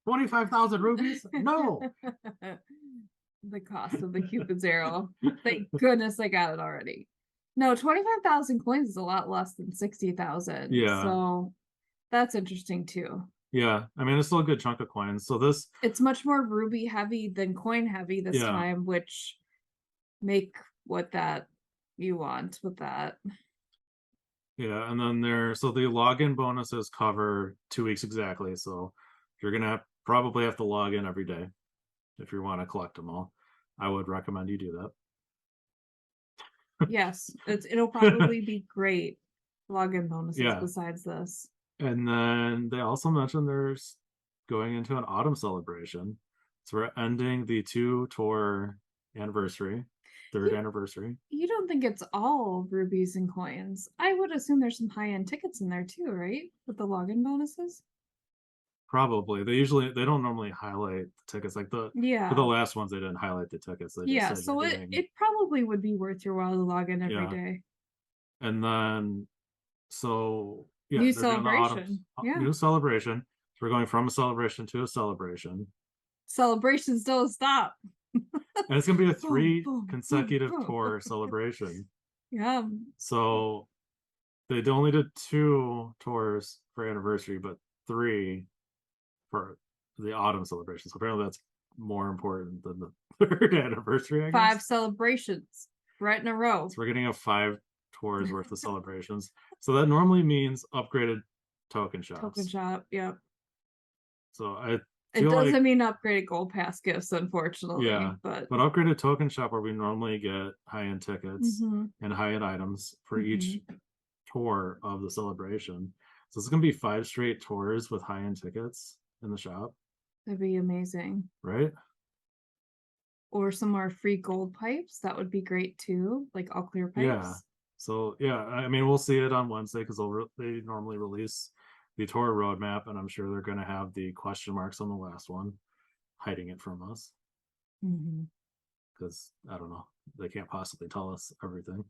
25,000 rubies? No. The cost of the Cupid's arrow. Thank goodness I got it already. No, 25,000 coins is a lot less than 60,000. Yeah. So that's interesting too. Yeah. I mean, it's still a good chunk of coins. So it's much more ruby heavy than coin heavy this time, which make what that you want with that. Yeah. And then the login bonuses cover 2 weeks exactly. So you're going to probably have to log in every day if you want to collect them all. I would recommend you do that. Yes, it'll probably be great login bonuses besides this. And then they also mentioned there's going into an autumn celebration. So we're ending the 2 tour anniversary. 3rd anniversary. You don't think it's all rubies and coins? I would assume there's some high-end tickets in there too, right? With the login bonuses? Probably. They don't normally highlight the tickets like for the Yeah. last ones they didn't highlight the tickets. They just Yeah, said so you're it getting it probably would be worth your while to log in every yeah. day. And then so yeah, New they're doing the autumn celebration. Yeah. new celebration. So we're going from a celebration to a celebration. Celebrations don't stop. And it's gonna be a Boom, 3 boom, boom, consecutive boom. tour celebration. Yeah. So they only did 2 tours for anniversary, but 3 for the autumn celebration. So apparently that's more important than the 3rd anniversary, I 5 guess. celebrations right in a row. So we're getting a 5 tours worth of celebrations. So that normally means upgraded token shops. Token shop, yep. So I It feel doesn't like mean upgraded gold pass gifts, unfortunately. yeah, but upgraded token shop where we normally get high-end tickets Mhm, and high-end items for each mhm. tour of the celebration. So it's gonna be 5 straight tours with high-end tickets in the shop, That'd be amazing. right? Or some more free gold pipes. That would be great too, like all clear Yeah. pipes. So yeah, I mean we'll see it on Wednesday because they normally release the tour roadmap, and I'm sure they're gonna have the question marks on the last one, hiding it from us Mhm. because I don't know, they can't possibly tell us everything.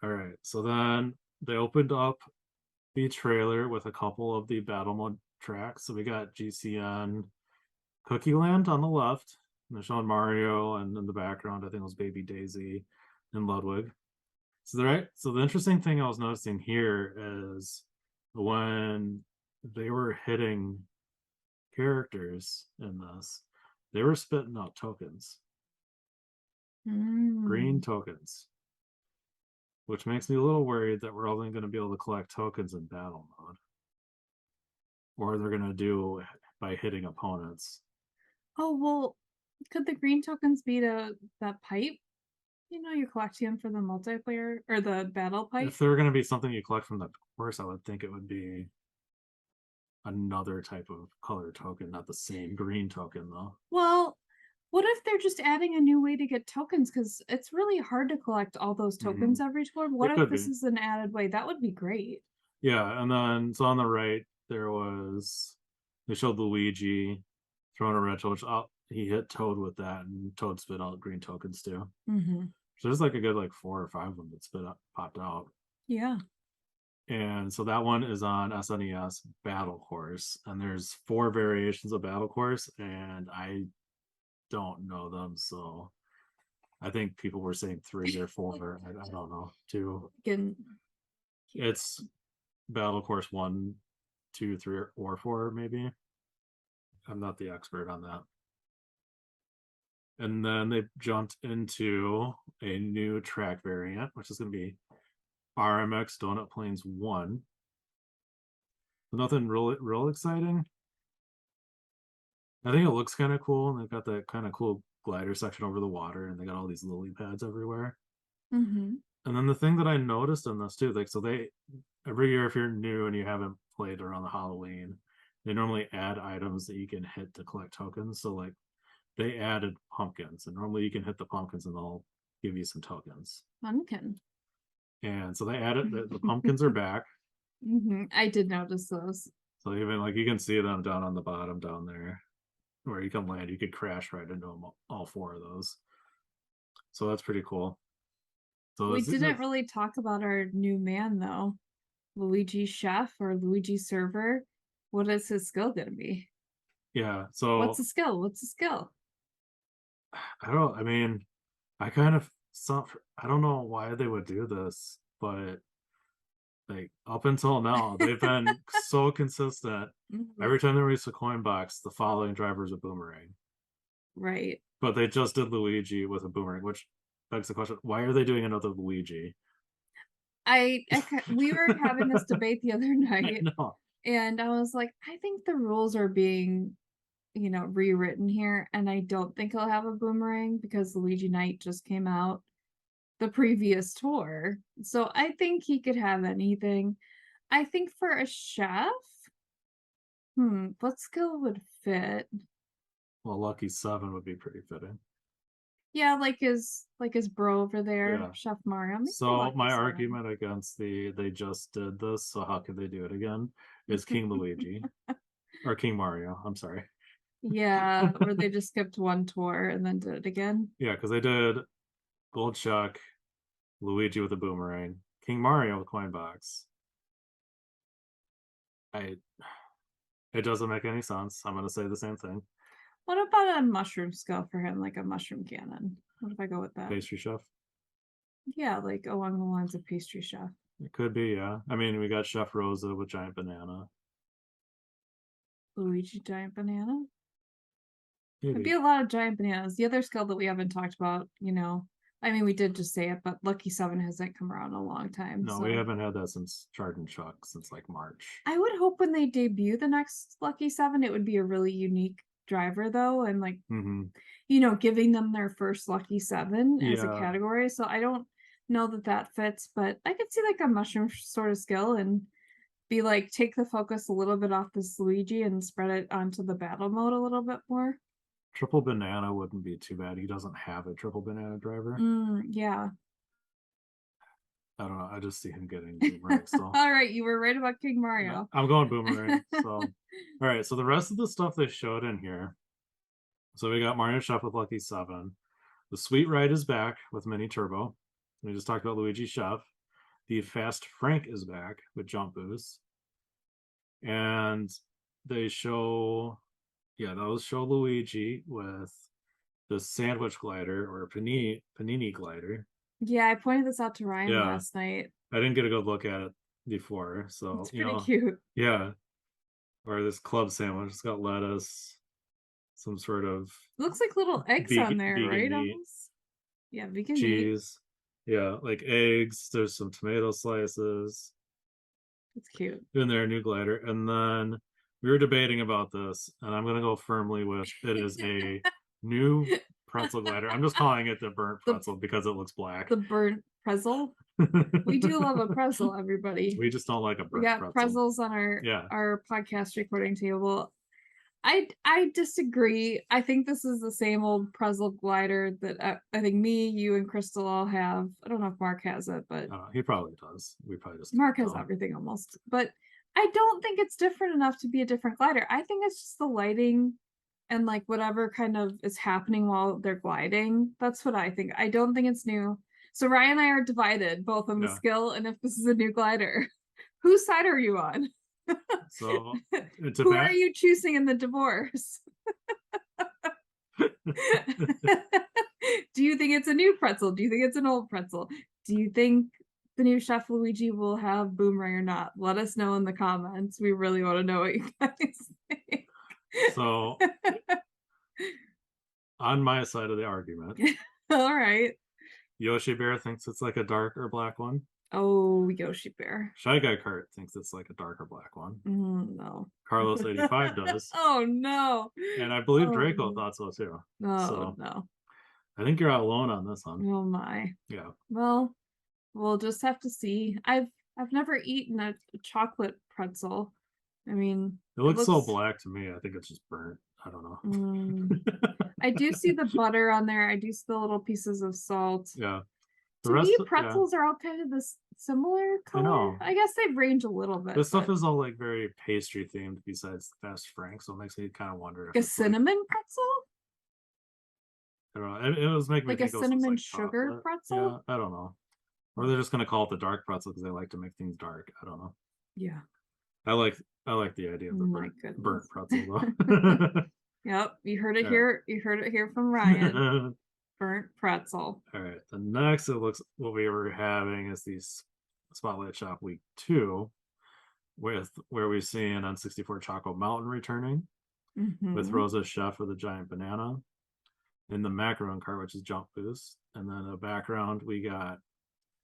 All right, so then they opened up the trailer with a couple of the battle mode tracks. So we got GCN Cookie Land on the left, and they're showing Mario, and in the background, I think it was Baby Daisy and Ludwig. So the interesting thing I was noticing here is when they were hitting characters in this, they were spitting out tokens, green Mm. tokens, which makes me a little worried that we're only going to be able to collect tokens in battle mode, or they're going to do by hitting opponents. Oh, well, could the green tokens be that pipe? You're collecting them for the multiplayer or the battle pipe. If they're going to be something you collect from the course, I would think it would be another type of color token, not the same green token though. Well, what if they're just adding a new way to get tokens? Because it's really hard to collect all those tokens every tour. What It if could this be. is an added way? That would be great. Yeah, and then so on the right they showed Luigi throwing a red toad. He hit Toad with that, and Toad spit out green tokens too. Mm-hmm. So there's like a good 4 or 5 of them that popped out. Yeah. And so that one is on SNES Battle Course, and there's 4 variations of Battle Course, and I don't know them, so I think people were saying 3 or 4. I don't know. 2. Again, It's Battle Course 1, 2, 3, or 4, maybe. I'm not the expert on that. And then they jumped into a new track variant, which is going to be RMX Donut Plains 1. Nothing real exciting. I think it looks kind of cool, and they've got that kind of cool glider section over the water, and they got all these lily pads everywhere. mm-hmm. And then the thing that I noticed in this too, so they every year, if you're new and you haven't played around the Halloween, they normally add items that you can hit to collect tokens. So they added pumpkins, and normally you can hit the pumpkins and they'll give you some tokens. Pumpkin. And so they added the pumpkins are back. Mm-hmm. I did notice those. So even you can see them down on the bottom down there where you can land. You could crash right into them, all 4 of those. So that's pretty cool. So We didn't really talk about our new man though. Luigi Chef or Luigi Server. What is his skill gonna be? Yeah. So What's the skill? What's the skill? I mean, I kind of I don't know why they would do this, but up until now, they've been so consistent. Mhm. Every time they release a coin box, the following driver is a boomerang. Right. But they just did Luigi with a boomerang, which begs the question: why are they doing another Luigi? We were having this debate the other night, No. and I was like, I think the rules are being, rewritten here, and I don't think he'll have a boomerang because Luigi Night just came out the previous tour. So I think he could have anything. I think for a chef, what skill would fit? Well, Lucky 7 would be pretty fitting. Yeah, like his bro over there, Yeah. Chef Mario. Make the So lucky my seven. argument against they just did this, so how could they do it again? Is King Luigi or King Mario? I'm sorry. Yeah, where they just skipped one tour and then did it again. Yeah, because they did Gold Chuck, Luigi with a boomerang, King Mario with coin box. I It doesn't make any sense. I'm gonna say the same thing. What about a mushroom skull for him, like a mushroom cannon? What if I go with that? Pastry chef. Yeah, like along the lines of pastry chef. It could be, yeah. I mean, we got Chef Rosa with giant banana. Luigi giant banana. There'd be Maybe. a lot of giant bananas. The other skill that we haven't talked about, I mean, we did just say it, but Lucky Seven hasn't come around in a long time. No, so we haven't had that since Chard and Chuck since like March. I would hope when they debut the next Lucky Seven, it would be a really unique driver, though, and like, giving them their first Lucky Seven as a Yeah. category. So I don't know that fits, but I could see like a mushroom sort of skill and be like, take the focus a little bit off this Luigi and spread it onto the battle mode a little bit more. Triple banana wouldn't be too bad. He doesn't have a triple banana driver. Yeah. I don't know. I just see him getting boomerang still. All right, you were right about King Mario. No, I'm going boomerang. So, all right. So the rest of the stuff they showed in here. So we got Mario Chef with Lucky Seven. The Sweet Ride is back with Mini Turbo. We just talked about Luigi Chef. The Fast Frank is back with Jump Boost. And they show, those show Luigi with the sandwich glider or panini glider. Yeah, I pointed this out to Ryan Yeah. last night. I didn't get a good look at it before, so It's pretty cute. Yeah. Or this club sandwich. It's got lettuce, some sort of Looks like little eggs on there, vegan right? meat, Almost. Yeah, vegan meat. cheese. Yeah, like eggs. There's some tomato slices It's cute. in there, new glider. And then we were debating about this, and I'm gonna go firmly with it is a new pretzel glider. I'm just calling it the burnt pretzel because it looks black. The burnt pretzel. We do love a pretzel, everybody. We just don't like a We burnt got pretzel. pretzels on our podcast recording table. I disagree. I think this is the same old pretzel glider that I think me, you, and Crystal all have. I don't know if Mark has it, but He probably does. We probably just Mark has everything almost. But I don't think it's different enough to be a different glider. I think it's just the lighting and like whatever kind of is happening while they're gliding. That's what I think. I don't think it's new. So Ryan and I are divided both on the skill and if this is a new glider. Whose side are you on? So who are you choosing in the divorce? Do you think it's a new pretzel? Do you think it's an old pretzel? Do you think the new Chef Luigi will have boomerang or not? Let us know in the comments. We really want to know what you guys think. So on my side of the argument, all right, Yoshi Bear thinks it's like a dark or black one. Oh, Yoshi Bear. Shy Guy Kart thinks it's like a darker black one. No. Carlos 85 does. Oh no. And I believe Draco thought so too. Oh no. I think you're out alone on this one. Oh my. Yeah. Well, we'll just have to see. I've never eaten a chocolate pretzel. I mean, it looks so black to me. I think it's just burnt. I don't know. I do see the butter on there. I do see the little pieces of salt. Yeah. To me, pretzels are all kind of this similar color. I guess they range a little bit. This stuff is all like very pastry themed besides the Fast Frank, so it makes me kind of wonder if a cinnamon pretzel. I don't know. It was making me think a cinnamon sugar pretzel. Yeah, I don't know. Or they're just gonna call it the dark pretzel because they like to make things dark. I don't know. Yeah. I like the idea of the burnt pretzel though. Yep, you heard it here. You heard it here from Ryan. Burnt pretzel. All right. The next it looks what we were having is these Spotlight Shop Week 2 with where we've seen N64 Choco Mountain returning with Rosa Chef with a giant banana in the macaron cart, which is Jump Boost. And then in the background we got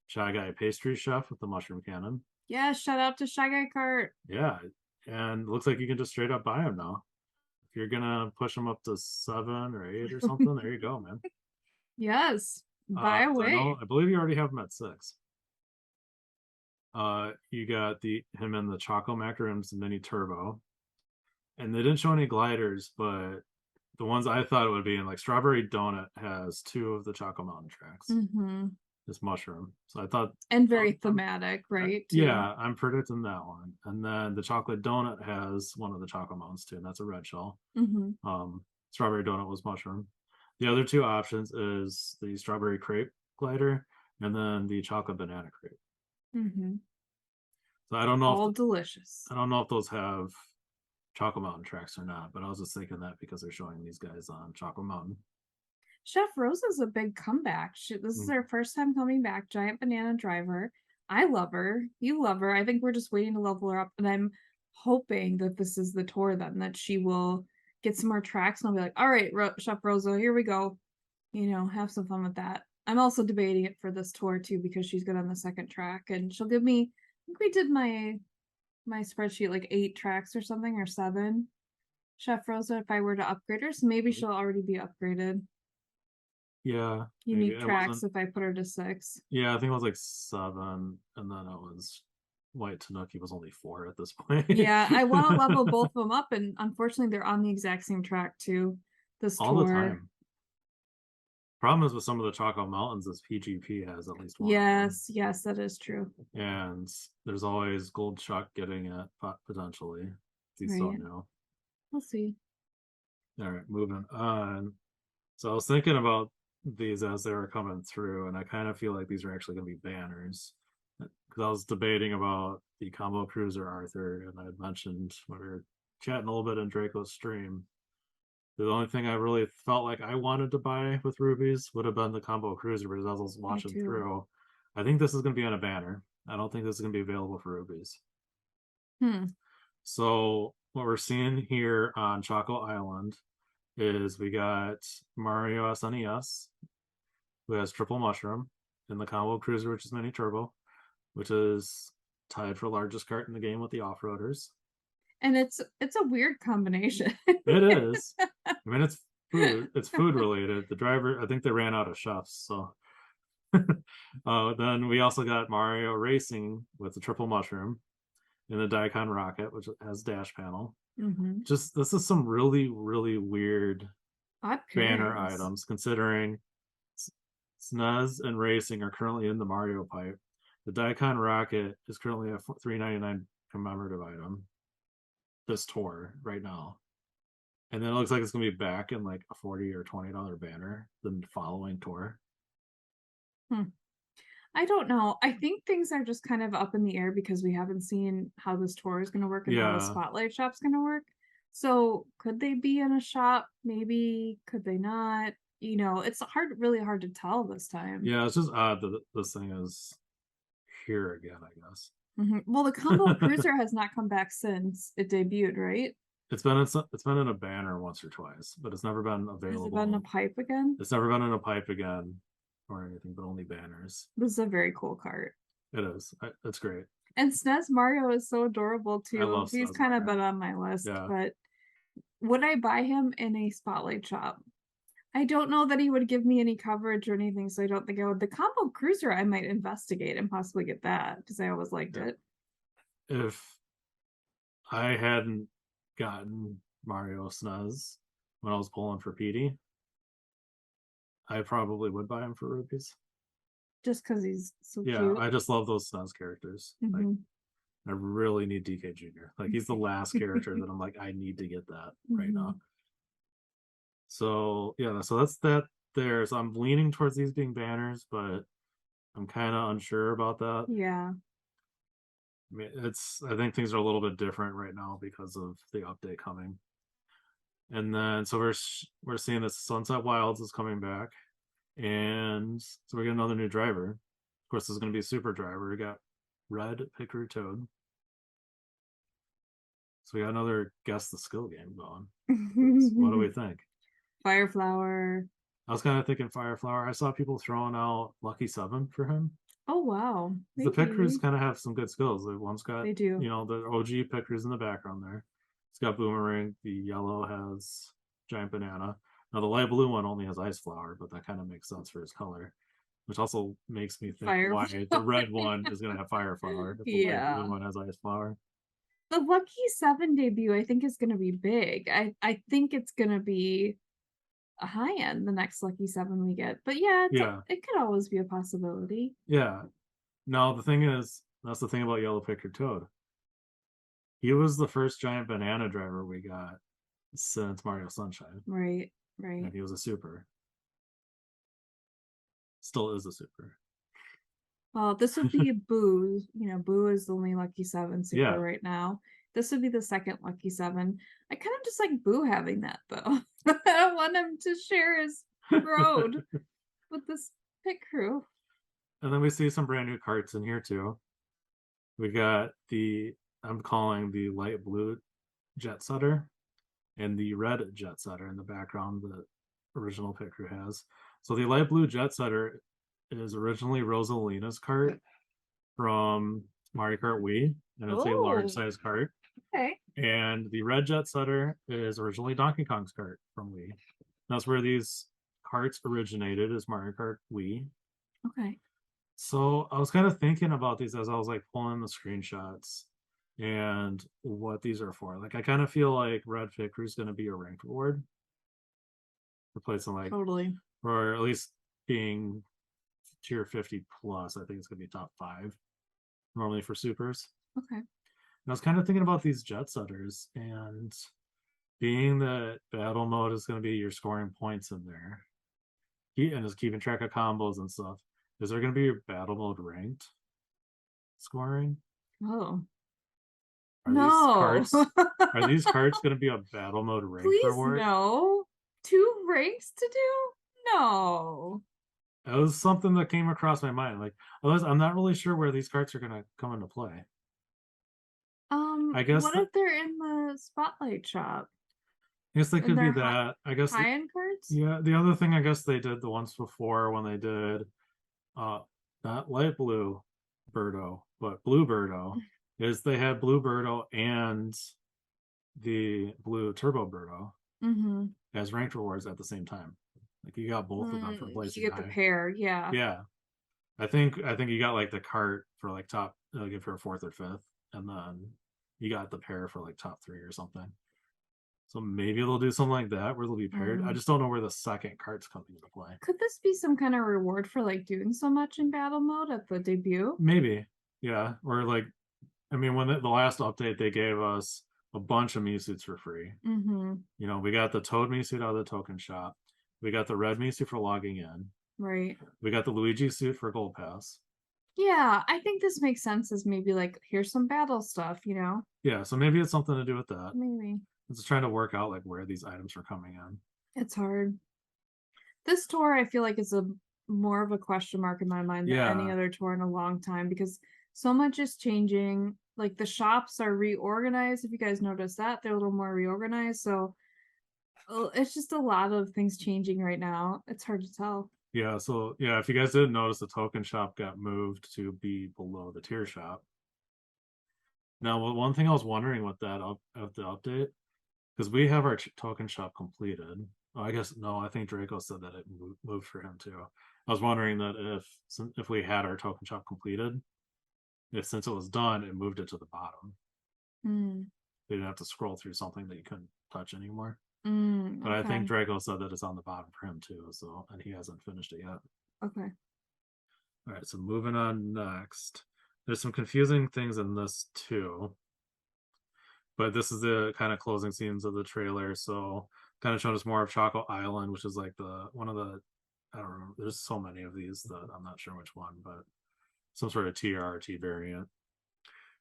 Shy Guy Pastry Chef with the mushroom cannon. Yeah, shout out to Shy Guy Kart. Yeah. And looks like you can just straight up buy them now. If you're gonna push them up to 7 or 8 or something, there you go, man. Yes, buy away. I believe you already have them at 6. You got him in the Choco Macarons Mini Turbo, and they didn't show any gliders, but the ones I thought it would be in, like Strawberry Donut has 2 of the Choco Mountain tracks. Mm-hmm. This mushroom. So I thought, And very I'm- thematic, right? Too. yeah, I'm predicting that one. And then the chocolate donut has one of the Choco Mountains too, and that's a red shell. Mm-hmm. Strawberry donut was mushroom. The other 2 options is the strawberry crepe glider and then the chocolate banana crepe. Mm-hmm. So I don't know All if delicious. I don't know if those have Choco Mountain tracks or not, but I was just thinking that because they're showing these guys on Choco Mountain. Chef Rosa's a big comeback. This is her first time coming back. Giant banana driver. I love her. You love her. I think we're just waiting to level her up, and I'm hoping that this is the tour then that she will get some more tracks, and I'll be like, all right, Chef Rosa, here we go. You know, have some fun with that. I'm also debating it for this tour too because she's good on the second track, and she'll give me. I think we did my spreadsheet like 8 tracks or something, or 7. Chef Rosa, if I were to upgrade her, so maybe she'll already be upgraded. Yeah, Unique tracks if I put her to 6. Yeah, I think it was like 7, and then it was White Tanuki was only 4 at this point. Yeah, I want to level both of them up, and unfortunately, they're on the exact same track too. This all tour. the time. Problem is with some of the Choco Mountains is PGP has at least one. Yes, yes, that is true. And there's always Gold Shuck getting it potentially. Right. So now. We'll see. All right, moving on. So I was thinking about these as they were coming through, and I kind of feel like these are actually going to be banners. Because I was debating about the Combo Cruiser Arthur, and I had mentioned when we were chatting a little bit in Draco's stream. The only thing I really felt like I wanted to buy with Rubies would have been the Combo Cruiser, but as I was watching through, I think this is going to be on a banner. I don't think this is going to be available for Rubies. So what we're seeing here on Choco Island is we got Mario SNES, who has triple mushroom, and the Combo Cruiser, which is mini turbo, which is tied for largest cart in the game with the off-roaders. And it's a weird combination. It is. I mean, it's food. It's food related. The driver, I think they ran out of chefs. So then we also got Mario Racing with the triple mushroom and the Daikon Rocket, which has dash panel. Just this is some really, really weird banner items, considering SNES and Racing are currently in the Mario pipe. The Daikon Rocket is currently a $3.99 commemorative item this tour right now. And then it looks like it's gonna be back in like a $40 or $20 banner the following tour. I don't know. I think things are just kind of up in the air because we haven't seen how this tour is going to work and how the spotlight shop's going to work. So could they be in a shop? Maybe. Could they not? You know, it's really hard to tell this time. Yeah, it's just odd that this thing is here again, I guess. Well, the Combo Cruiser has not come back since it debuted, right? It's been in a banner once or twice, but it's never been available. Has it been in a pipe again? It's never been in a pipe again or anything, but only banners. This is a very cool cart. It is. It's great. And SNES Mario is so adorable too. I love He's kind of been on my list, but would I buy him in a spotlight shop? I don't know that he would give me any coverage or anything, so I don't think I would. The Combo Cruiser, I might investigate and possibly get that because I always liked it. If I hadn't gotten Mario SNES when I was pulling for Petey, I probably would buy him for Rubies. Just because he's so cute. Yeah, I just love those SNES characters. Like, I really need DK Jr. Like, he's the last character that I'm like, I need to get that right now. So yeah, so that's that there. So I'm leaning towards these being banners, but I'm kind of unsure about that. Yeah. I mean, I think things are a little bit different right now because of the update coming. And then so we're seeing that Sunset Wilds is coming back, and so we get another new driver. Of course, this is going to be a super driver. We got Red Pickerel Toad. So we got another guess the skill game going. What do we think? Fireflower. I was kind of thinking Fireflower. I saw people throwing out Lucky 7 for him. Oh wow! The Pickers kind of have some good skills. One's got, they do. You know, the OG Pickers in the background there. It's got Boomerang. The yellow has Giant Banana. Now the light blue one only has Ice Flower, but that kind of makes sense for his color, which also makes me think why the red one is going to have Fire Flower if the light blue one has Ice Flower. The Lucky 7 debut, I think, is gonna be big. I think it's gonna be a high end, the next Lucky 7 we get. But yeah, Yeah, it could always be a possibility. yeah. No, the thing is, that's the thing about Yellow Picker Toad. He was the first giant banana driver we got since Mario Sunshine, Right, and right. he was a super. Still is a super. Well, this would be Boo. You know, Boo is the only Lucky 7 super Yeah. right now. This would be the second Lucky 7. I kind of just like Boo having that though. I don't want him to share his road with this pit crew. And then we see some brand new carts in here too. We got the, I'm calling the light blue jet setter and the red jet setter in the background that original pit crew has. So the light blue jet setter is originally Rosalina's cart from Mario Kart Wii, and it's a large Oh, size cart. okay. And the red jet setter is originally Donkey Kong's cart from Wii. That's where these carts originated, is Mario Kart Wii. Okay. So I was kind of thinking about these as I was like pulling the screenshots and what these are for. Like I kind of feel like Red Fit Crew is going to be a ranked reward, replacing like, Totally. or at least being tier 50 plus. I think it's going to be top 5 normally for supers. Okay. And I was kind of thinking about these jet setters, and being that battle mode is going to be your scoring points in there, and is keeping track of combos and stuff. Is there going to be your battle mode ranked scoring? Oh. Are these No. cards are these cards going to be a battle mode ranked Please reward? no. 2 ranks to do? No. That was something that came across my mind. Like, otherwise, I'm not really sure where these cards are going to come into play. I guess What if they're in the spotlight shop they and could be they're that. I guess high-end cards? yeah. The other thing I guess they did the ones before when they did uh not light blue Birdo, but blue Birdo, is they had blue Birdo and the blue Turbo Birdo Mm-hmm. as ranked rewards at the same time. Like you got both of them for You placing get the high. pair, yeah. Yeah. I think you got like the cart for like top like for a fourth or fifth, and then you got the pair for like top 3 or something. So maybe they'll do something like that where they'll be paired. I just don't know where the second cart's coming into play. Could this be some kind of reward for like doing so much in battle mode at the debut? Maybe, yeah. Or like, I mean, when the last update they gave us a bunch of Mii suits for free. Mm-hmm. You know, we got the Toad Mii suit out of the token shop. We got the red Mii suit for logging in. Right. We got the Luigi suit for gold pass. Yeah, I think this makes sense as maybe like here's some battle stuff, you know? Yeah, so maybe it's something to do with that. Maybe. It's trying to work out like where these items are coming in. It's hard. This tour I feel like is a more of a question mark in my mind than any Yeah, other tour in a long time because so much is changing. Like the shops are reorganized. If you guys notice that, they're a little more reorganized. So it's just a lot of things changing right now. It's hard to tell. yeah. So yeah, if you guys didn't notice, the token shop got moved to be below the tier shop. Now, one thing I was wondering with that of the update, because we have our token shop completed. Oh, I guess no, I think Draco said that it moved for him too. I was wondering that if we had our token shop completed, if since it was done, it moved it to the bottom. Mm, They didn't have to scroll through something that you couldn't touch anymore. But I think okay. Draco said that it's on the bottom for him too. So, and he hasn't finished it yet. Okay. All right, so moving on next. There's some confusing things in this too, but this is the kind of closing scenes of the trailer. So kind of showing us more of Choco Island, which is like the one of the, I don't remember. There's so many of these that I'm not sure which one, but some sort of TRT variant.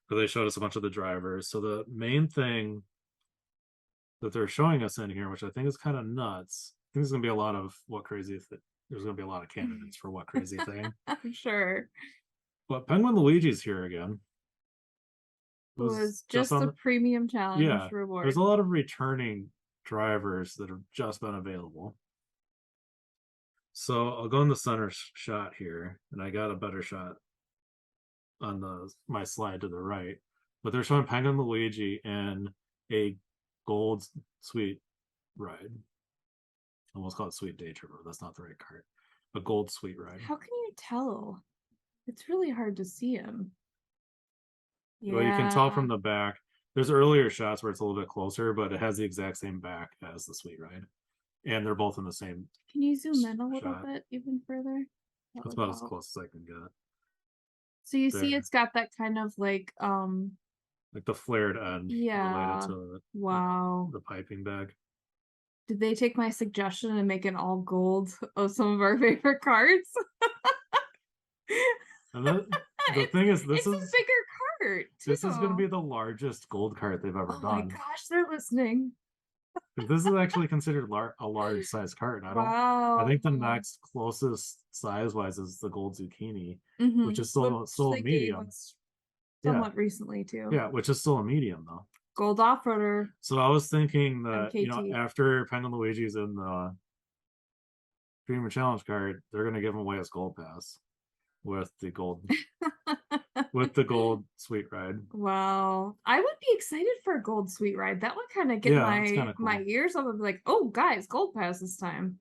But they showed us a bunch of the drivers. So the main thing that they're showing us in here, which I think is kind of nuts. I think there's gonna be a lot of what crazy. There's gonna be a lot of candidates for what crazy thing. I'm sure. But Penguin Luigi's here again. It Was was just just on a the, premium challenge yeah. There's reward. a lot of returning drivers that have just been available. So I'll go in the center shot here, and I got a better shot on the my slide to the right. But they're showing Penguin Luigi in a gold sweet ride. I almost call it Sweet Day Tripper. That's not the right card. A gold sweet ride. How can you tell? It's really hard to see him. Well, you can tell Yeah. from the back. There's earlier shots where it's a little bit closer, but it has the exact same back as the Sweet Ride, and they're both in the same. Can you zoom in a little shot. bit even further? That That's would about as help. close as I can get. So you see There. it's got that kind of like the flared end related yeah. to Wow. the piping bag. Did they take my suggestion and make it all gold of some of our favorite cards? And the thing is, it's a bigger cart. This is going to too. be the largest gold cart they've ever Oh my done. gosh, they're listening. This is actually considered a large size cart. Wow. I think the next closest size wise is the gold zucchini, Mhm. which is still a they gave medium. us somewhat Yeah. recently too. Yeah, which is still a medium though. Gold off-roader. So I was thinking that MKT. after Penguin Luigi's in the Premium Challenge card, they're gonna give him away as gold pass with the gold with the gold Sweet Ride. Wow. I would be excited for a gold Sweet Ride. That would kind of get cool. my ears up and be like, oh guys, gold pass this time.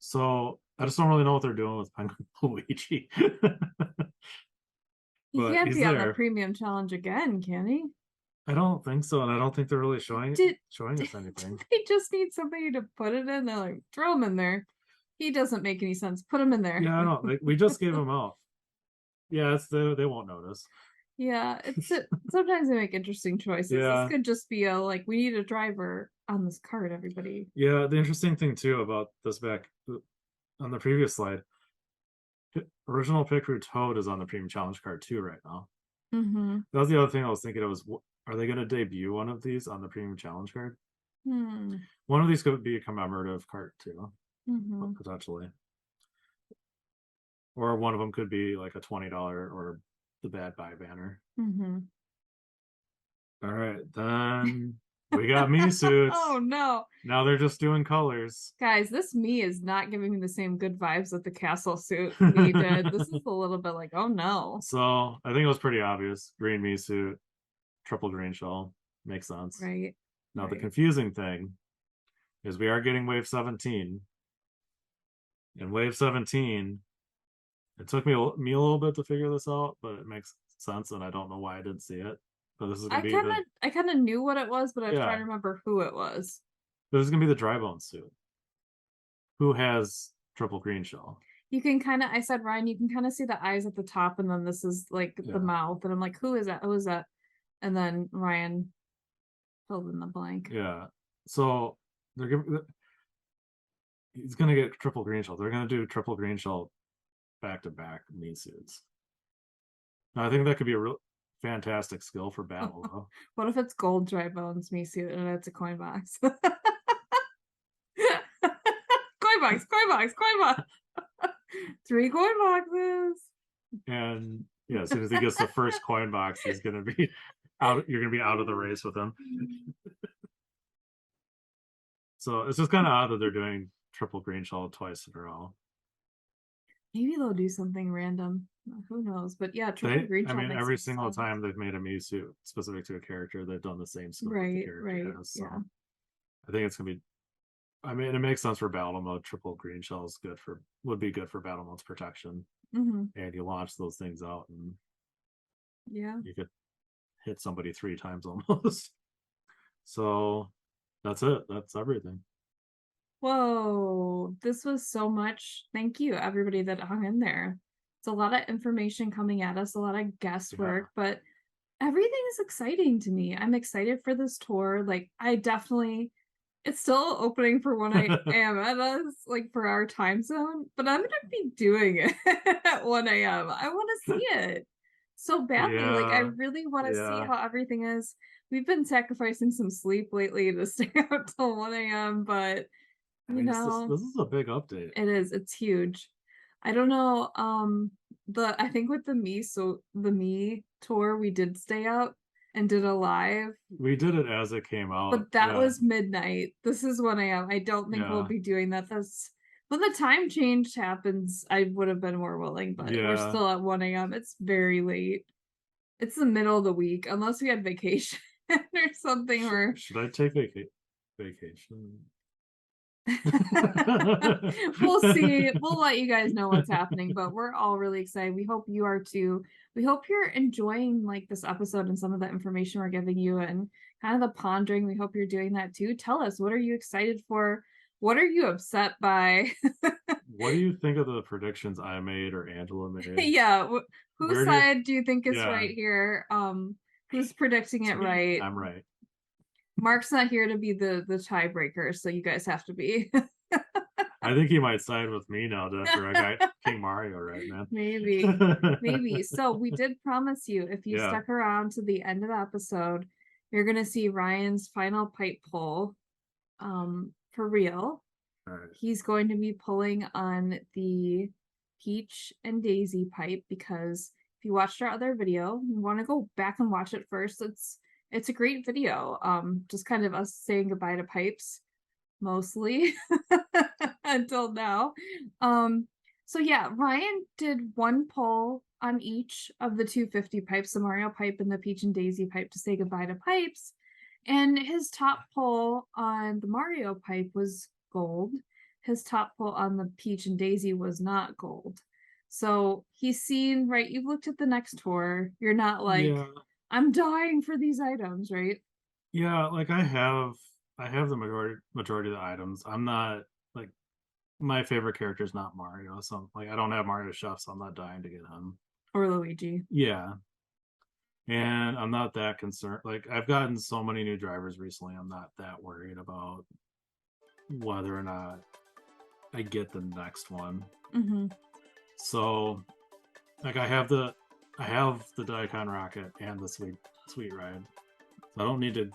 So I just don't really know what they're doing with Penguin Luigi. He But can't he's be on the there. premium challenge again, can he? I don't think so, and I don't think they're really showing us anything. They just need somebody to put it in. They're like, throw him in there. He doesn't make any sense. Put him in there. Yeah, I don't. We just gave him out. Yeah, they won't notice. Yeah, sometimes they make interesting choices. Yeah. This could just be a like, we need a driver on this cart, everybody. Yeah, the interesting thing too about this back on the previous slide, original Pick Crew Toad is on the Premium Challenge card too right now. Mm-hmm. That was the other thing I was thinking. Are they going to debut one of these on the Premium Challenge card? One of these could be a commemorative card too, potentially. Or one of them could be like a $20 or the Bad Buy banner. All right, then we got me suits. Oh no. Now they're just doing colors. Guys, this me is not giving me the same good vibes that the castle suit me did. This is a little bit like, oh no. So I think it was pretty obvious. Green me suit, triple green shell. Makes sense. Right. Now the confusing thing is we are getting wave 17. And wave 17, it took me a little bit to figure this out, but it makes sense, and I don't know why I didn't see it. But this is gonna I kind of knew what it was, but I was trying to remember who it was. This is gonna be the dry bone suit. Who has triple green shell? You can kind of, I said, Ryan, you can kind of see the eyes at the top, and then this is like the mouth, and I'm like, who is that? Who is that? And then Ryan filled in the blank. Yeah. So he's gonna get triple green shell. They're gonna do triple green shell back to back me suits. Now, I think that could be a real fantastic skill for battle though. What if it's gold dry bones me suit and it's a coin box? Coin box. 3 coin boxes. And yeah, as soon as he gets the first coin box, he's gonna be out. You're gonna be out of the race with him. So it's just kind of odd that they're doing triple green shell twice in a row. Maybe they'll do something random. Who knows? But yeah, triple green shell. I mean, every single time they've made a Mew suit specific to a character, they've done the same skill right, the character has. So yeah. I think it's gonna be. I mean, it makes sense for battle mode. Triple green shell is would be good for battle mode's protection. And you launch those things out, and you could hit somebody 3 times almost. So that's it. That's everything. Whoa, this was so much. Thank you, everybody that hung in there. It's a lot of information coming at us, a lot of guesswork, but everything is exciting to me. I'm excited for this tour. Like, it's still opening for 1 a.m. at us, like for our time zone, but I'm gonna be doing it at 1 a.m. I want to see it so badly. Like, I really want to see how everything is. We've been sacrificing some sleep lately to stay out till 1 a.m., but this is a big update. It is. It's huge. I don't know. I think with the Me tour, we did stay out and did a live. We did it as it came out. But that was midnight. This is 1 a.m. I don't think we'll be doing that. When the time change happens, I would have been more willing, but we're still at 1 a.m. It's very late. It's the middle of the week, unless we had vacation or something. Should I take vacation? We'll see. We'll let you guys know what's happening, but we're all really excited. We hope you are too. We hope you're enjoying like this episode and some of the information we're giving you, and kind of the pondering. We hope you're doing that too. Tell us, what are you excited for? What are you upset by? What do you think of the predictions I made or Angela made? Yeah, whose Where do you- side do you think is Yeah. right here? Who's predicting it right? I'm right. Mark's not here to be the tiebreaker, so you guys have to be. I think he might side with me now after I got King Mario right, man. Maybe, maybe. So we did promise you, if you Yeah. stuck around to the end of the episode, you're gonna see Ryan's final pipe pull. For real. All right. He's going to be pulling on the Peach and Daisy pipe because if you watched our other video, you want to go back and watch it first. It's a great video. Just kind of us saying goodbye to pipes mostly until now. So yeah, Ryan did one pull on each of the 250 pipes, the Mario pipe and the Peach and Daisy pipe, to say goodbye to pipes. And his top pull on the Mario pipe was gold. His top pull on the Peach and Daisy was not gold. So he's seen, right? You've looked at the next tour. You're not like, Yeah. I'm dying for these items, right? Yeah, like I have the majority of the items. I'm not like my favorite character is not Mario, so like I don't have Mario Chef, so I'm not dying to get him. Or Luigi. Yeah. And I'm not that concerned. Like I've gotten so many new drivers recently, I'm not that worried about whether or not I get the next one. Mm-hmm. So like I have the Daikon Rocket and the Sweet Ride. So I don't need to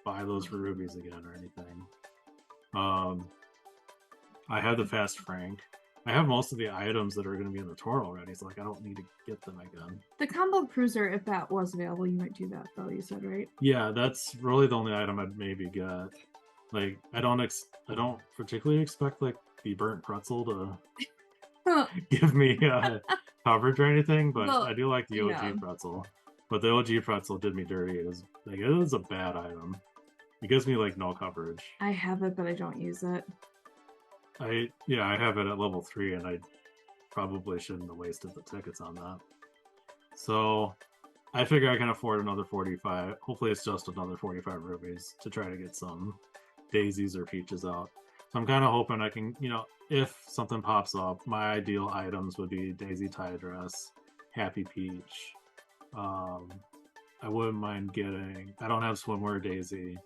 buy those for Rubies again or anything. I have the Fast Frank. I have most of the items that are going to be in the tour already, so like I don't need to get them again. The Combo Cruiser, if that was available, you might do that though, you said, right? Yeah, that's really the only item I'd maybe get. Like I don't particularly expect like the burnt pretzel to give me coverage or anything, but Well, I do like the OG yeah. pretzel. But the OG pretzel did me dirty. It was a bad item. It gives me like no coverage. I have it, but I don't use it. I have it at level 3, and I probably shouldn't have wasted the tickets on that. So I figure I can afford another 45. Hopefully it's just another 45 rubies to try to get some daisies or peaches out. So I'm kind of hoping I can, if something pops up, my ideal items would be Daisy tie dress, Happy Peach. I wouldn't mind getting, I don't have swimwear Daisy.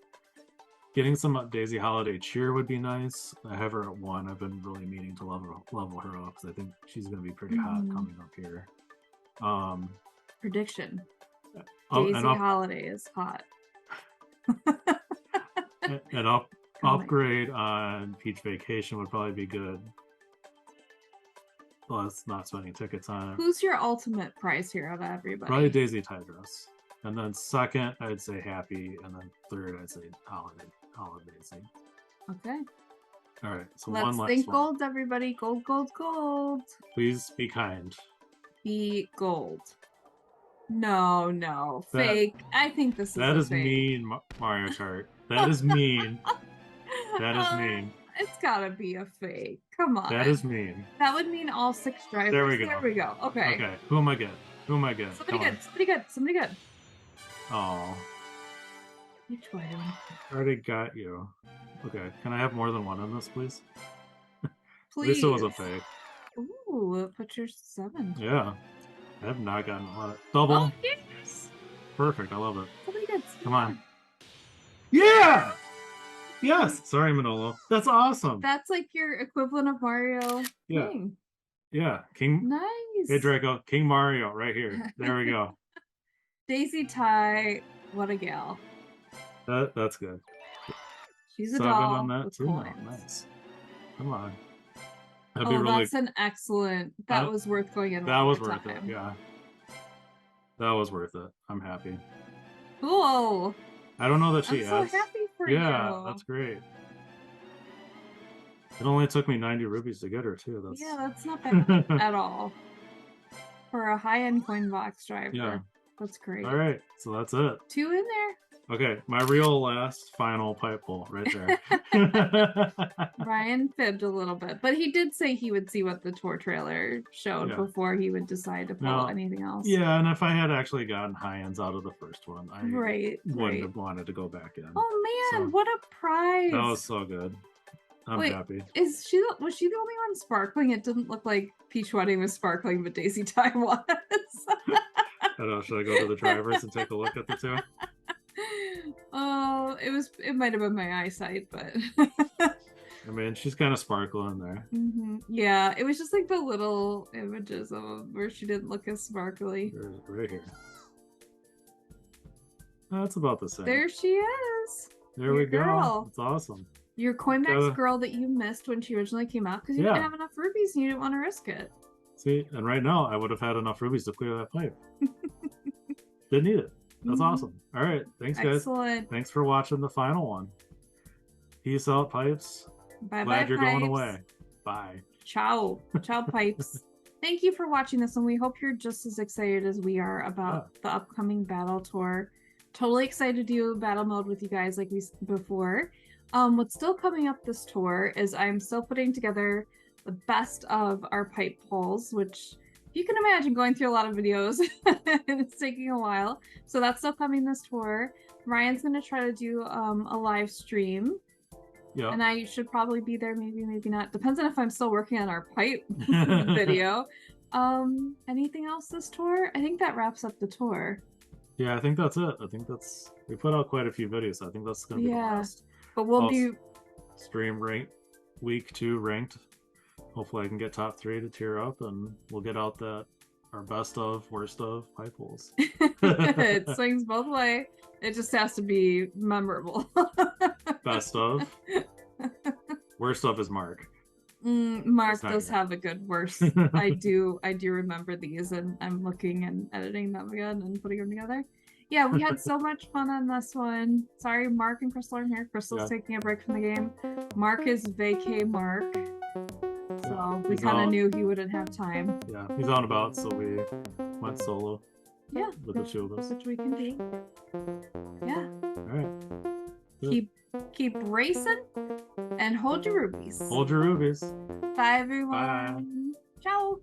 Getting some Daisy Holiday Cheer would be nice. I have her at 1. I've been really meaning to level her up because I think she's going to be pretty hot coming up here. Prediction. Daisy Holiday is hot. An upgrade on Peach Vacation would probably be good. Plus, not spending tickets on it. Who's your ultimate prize here out of everybody? Probably Daisy tie dress. And then second, I'd say Happy. And then third, I'd say Holiday Daisy. Okay. All right. So let's one last think one. gold, everybody. Gold, gold, gold. Please be kind. Be gold. No. Fake. I think this is that is fake. mean, Mario Kart. That is mean. That is mean. It's gotta be a fake. Come on. That is mean. That would mean all 6 drivers. There we go. Okay. Okay. Who am I good? Somebody good. Oh. Which one? I already got you. Okay. Can I have more than one on this, please? Please. At least it was a fake. Ooh, put your 7. Yeah. I have not gotten a lot of double. Oh, yes. Perfect. I love it. Somebody good. Come on. Yeah! Yes! Sorry, Manolo. That's awesome. That's like your equivalent of Mario. Yeah. King. Yeah. King. Nice. Hey, Draco. King Mario right here. There we go. Daisy tie. What a gal. That's good. She's a 7 doll on that with too. coins. Nice. Come on. That'd be really. That's an excellent. That was worth going in. That was worth it. Yeah. That was worth it. I'm happy. Cool. I don't know that she I'm has. so happy for you. Yeah, that's great. It only took me 90 rubies to get her too. That's not bad at all. For a high-end coin box driver. Yeah. That's great. All right, so that's it. 2 in there. Okay, my real last final pipe bowl right there. Ryan fibbed a little bit, but he did say he would see what the tour trailer showed Yeah. before he would decide to pull No, anything else. Yeah, and if I had actually gotten high ends out of the first one, I Right, wouldn't right. have wanted to go back in. Oh man, So, what a prize! that was so good. I'm Wait, happy. was she the only one sparkling? It didn't look like Peach Wedding was sparkling, but Daisy Time was. I don't know, should I go to the drivers and take a look at the two? Oh, it might have been my eyesight, but I mean, she's kind of sparkling there. Yeah, it was just like the little images of where she didn't look as sparkly. Right here. That's about the same. There she is. There we go. It's awesome. Your Coinmax girl that you missed when she originally came out because you didn't have enough rubies and you didn't want to risk it. See, and right now I would have had enough rubies to clear that pipe. Didn't need it. That's awesome. All right. Thanks, guys. Excellent. Thanks for watching the final one. Peace out, pipes. Bye. Glad you're pipes. going away. Bye. Ciao. Ciao, pipes. Thank you for watching this, and we hope you're just as excited as we are about the upcoming battle tour. Totally excited to do battle mode with you guys like we said before. What's still coming up this tour is I'm still putting together the best of our pipe pulls, which you can imagine going through a lot of videos and it's taking a while. So that's still coming this tour. Ryan's going to try to do a live stream. Yeah. And I should probably be there, maybe not. Depends on if I'm still working on our pipe video. Anything else this tour? I think that wraps up the tour. Yeah, I think that's it. We put out quite a few videos. So I think that's gonna be the last. But we'll be stream ranked week 2 ranked. Hopefully I can get top 3 to tier up, and we'll get out our best of, worst of pipe holes. It swings both ways. It just has to be memorable. Best of. Worst of is Mark. Mark does have a good worst. I do remember these, and I'm looking and editing them again and putting them together. Yeah, we had so much fun on this one. Sorry, Mark and Crystal aren't here. Crystal's taking a break from the game. Mark is vacay Mark. So we kind of knew he wouldn't have time. Yeah, he's on about, so we went solo. Yeah. With the two of us. Which we can do. Yeah. Alright. Keep racing and hold your rubies. Hold your rubies. Bye everyone. Bye. Ciao.